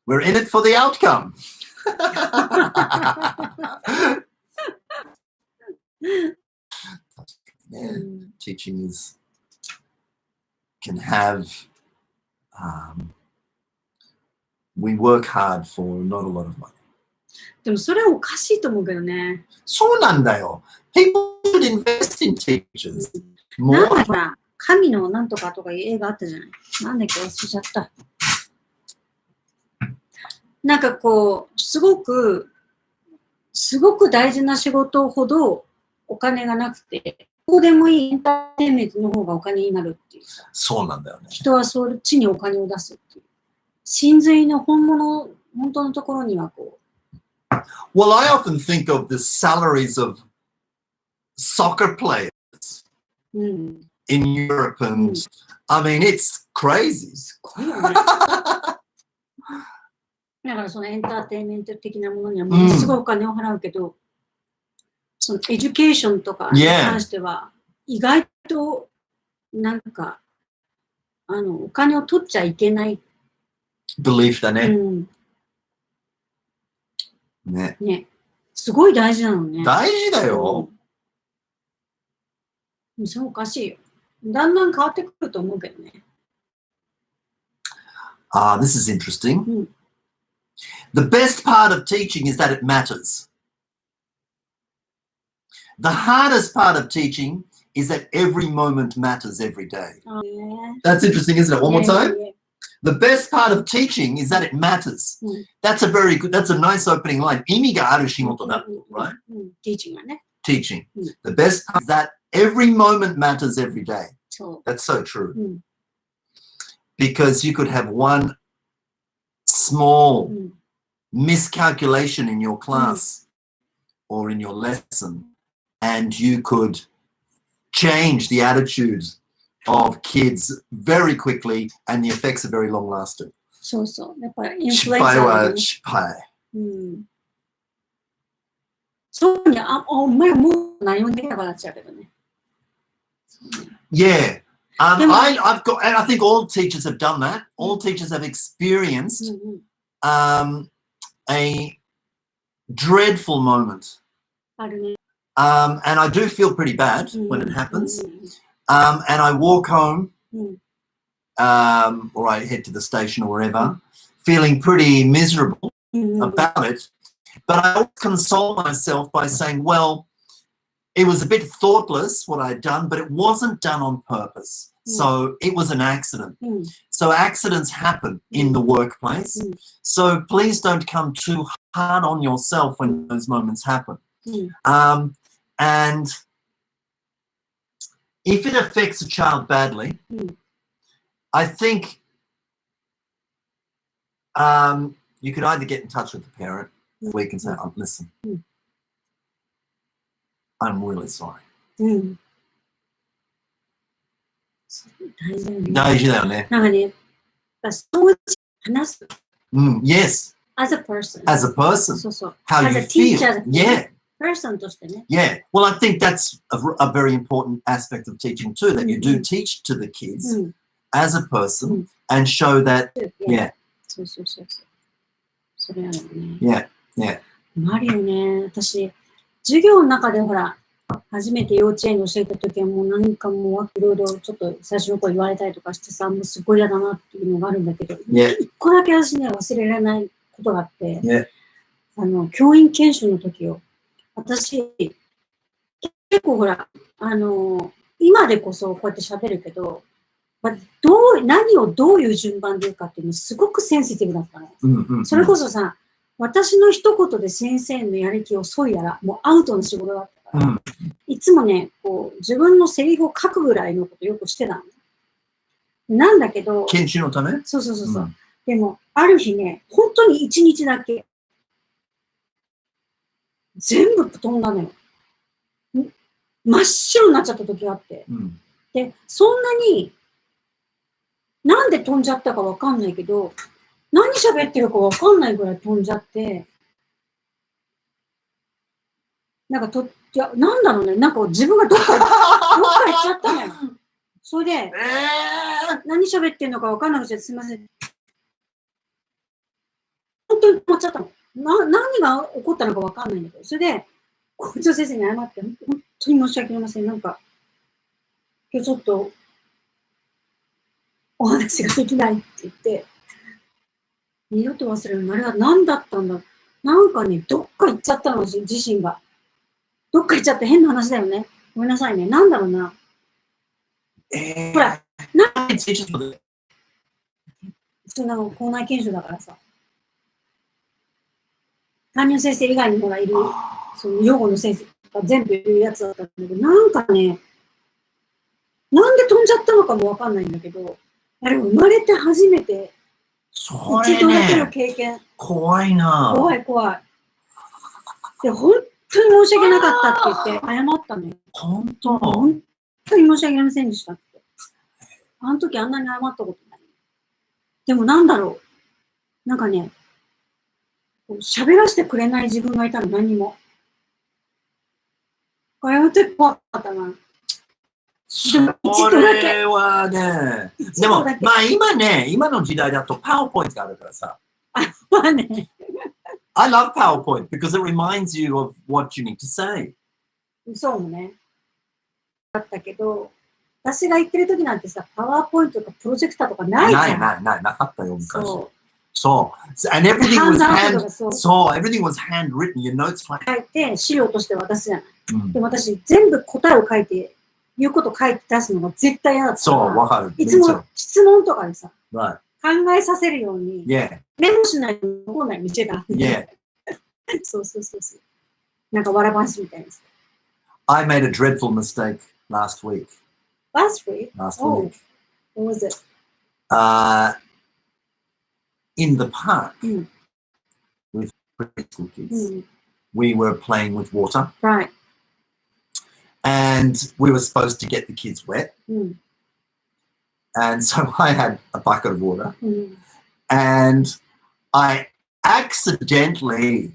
We're in it for the outcome. Yeah, teaching can have, we work hard for not a lot of money. でもそれはおかしいと思うけどね。そうなんだよ。People should invest in teachers なん more. かほら、神のなんとかとかいう映画あったじゃない。なんだっけ忘れちゃった。なんかこう、すごく大事な仕事ほどお金がなくて、どうでもいいエンターテインメントの方がお金になるっていうさ。そうなんだよね。人はそっちにお金を出すっていう。真髄の本当のところにはこう。Well, I often think of the salaries of soccer players in Europe, and I mean, it's crazy. すごいよね。だからそのエンターテインメント的なものにはものすごいお金を払うけど、そのエデュケーションとかに関しては意外となんかお金を取っちゃいけない。Belief だね。ね。すごい大事なのね。大事だよ。それおかしいよ。だんだん変わってくると思うけどね。This is interesting. The best part of teaching is that it matters. The hardest part of teaching is that every moment matters every day. Oh, yeah. That's interesting, isn't it? One more time. Yeah. The best part of teaching is that it matters. That's a nice opening line. 意味がある仕事だ、right? Teaching はね。Teaching. The best part is that every moment matters every day. そう。 That's so true. Because you could have one small miscalculation in your class or in your lesson, and you could change the attitudes of kids very quickly, and the effects are very long lasting. そうそう。やっぱりインフ失ルエン敗はザだね。失敗。そうね、お前もう何もできなくなっちゃうけどね。Yeah. I've got, and I think all teachers have done that. All teachers have experienced a dreadful moment. あるね。And I do feel pretty bad when it happens. And I walk home, or I head to the station or wherever, feeling pretty miserable about it. But I always console myself by saying, well, it was a bit thoughtless what I'd done, but it wasn't done on purpose. So it was an accident. So accidents happen in the workplace. So please don't come too hard on yourself when those moments happen. And if it affects a child badly, I think you could either get in touch with the parent, or you can say, oh, listen, I'm really sorry. 大事だよね。なんかね、そう話す。Yes. As a person. As a person. そうそう。How As you a teacher. feel. Yeah. Person としてね。Yeah. Well, I think that's a very important aspect of teaching too, that you do teach to the kids as a person and show that, yeah. そうそうそうそう。それあるよね。Yeah. Yeah. あるよね。私、授業の中でほら、初めて幼稚園に教えた時はもう何かもういろいろちょっと最初の頃言われたりとかしてさ、もうすごい嫌だなっていうのがあるんだけど、一個だけ私ね、忘れられないことがあって、教員研修の時よ。私、結構ほら、今でこそこうやって喋るけど、何をどういう順番で言うかっていうのすごくセンシティブだったの。それこそさ、私の一言で先生のやる気を削いだら、もうアウトの仕事だったから、いつもね、こう、自分のセリフを書くぐらいのことよくしてたの。なんだけど、研修のため？そうそうそうそう。でも、ある日ね、本当に一日だけ、全部飛んだのよ。真っ白になっちゃった時があって。で、そんなに、なんで飛んじゃったかわかんないけど、何喋ってるかわかんないぐらい飛んじゃって、なんかいや、なんだろうね、なんか自分がどっか行っちゃったのよ。それで、何喋ってんのかわかんなくて、すみません。本当に止まっちゃったの。何が起こったのかわかんないんだけど、それで、校長先生に謝って、本当に申し訳ありません。なんか、今日ちょっと、お話ができないって言って、二度と忘れるの。あれは何だったんだ。なんかね、どっか行っちゃったの、自身が。どっか行っちゃって変な話だよね。ごめんなさいね。なんだろうな。ほら、そんなの校内研修だからさ。担任先生以外にもいる、その養護の先生とか全部いるやつだったんだけど、なんかね、なんで飛んじゃったのかもわかんないんだけど、あれ生まれて初めて、一度だけの経験。怖いな。怖い怖い。で、本当に申し訳なかったって言って謝ったのよ。本当に申し訳ありませんでしたって。あの時あんなに謝ったことない。でもなんだろう。なんかね、喋らせてくれない自分がいたの、何にも。これは怖かったな。それはね、でも、まあ今の時代だとパワーポイントがあるからさ。まあね。I love PowerPoint because it reminds you of what you need to say. そうね。だったけど、私が言ってる時なんてさ、パワーポイントとかプロジェクターとかないじゃん。なかったよ、昔。So, and everything was ハンドアウトとかそう so everything was handwritten. Your notes like 書いて、資料として渡すじゃない。うんでも私、全部答えを書いて、言うこと書いて出すのが絶対嫌だったか so ら、わかる。いつも質問とかでさ、 Right. 考えさせるように、 Yeah. メモしないと残んないみたいな。Yeah. そうそうそうそう。なんかわらばんしみたいな。I made a dreadful mistake last week. Last week? Last Oh, week. what was it? In the park Mm. with preschool kids, Mm. we were playing with water, Right. and we were supposed to get the kids wet. Mm. And so I had a bucket of water, Mm. and I accidentally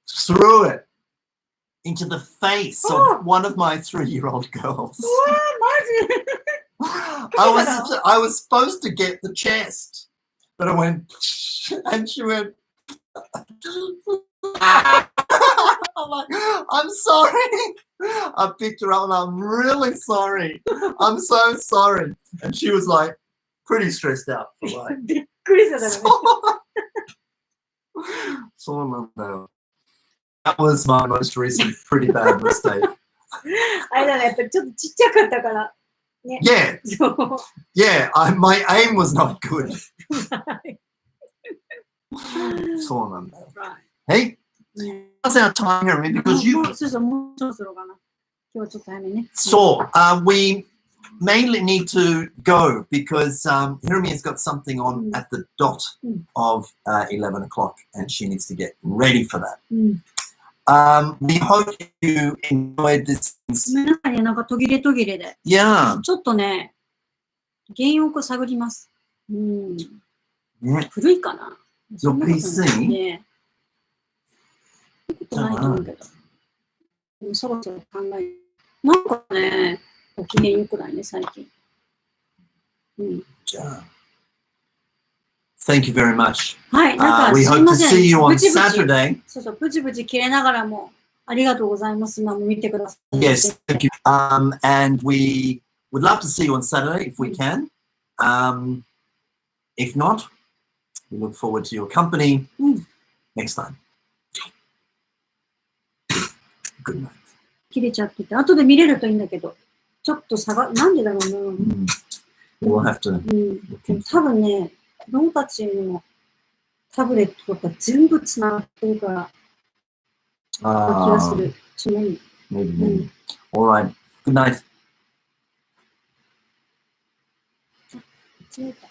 threw it into the face Oh. of one of my 3-year-old girls. うわー、マジI was supposed to get the chest, but I went, and she went. I'm like, I'm sorry. I picked her up and I'm really sorry. I'm so sorry. And she was like pretty stressed out for like. びっくりしたよね。そうなんだよ. That was my most recent pretty bad mistake. あれだね、やっぱりちょっとちっちゃかったから。ね。 Yeah, そう。 yeah. My aim was not good. そうなんだよ. Hey, ね how's our time here? Because you. そうそう、もうそろそろかな。今日はちょっと早めね。 So we mainly need to go because Hirumi has got something on at the dot of 11 o'clock and she needs to get ready for that. うん。 We hope you enjoyed this. ごめんなさいね、なんか途切れ途切れで。 Yeah. ちょっとね、原因を探ります。うん。 Yeah. 古いかな。 Your PC? ね。そんなことないと思うけど。でもそろそろ考え。なんかね、ご機嫌よくないね、最近。うん。 Thank you very much. はい、なんか We すい hope ま to せ see ん。 you on ブチブチ Saturday. そうそう、ブチブチ切れながらもありがとうございます。今も見てください。 Yes, thank you. And we would love to see you on Saturday if we can. If not, we look forward to your company next time. Good night. 切れちゃってて、後で見れるといいんだけど、ちょっとなんでだろうな。 We'll have to. でも多分ね、子供たちのタブレットとか全部つながってるから気がする。Maybe. All right. Good night. 間違えた。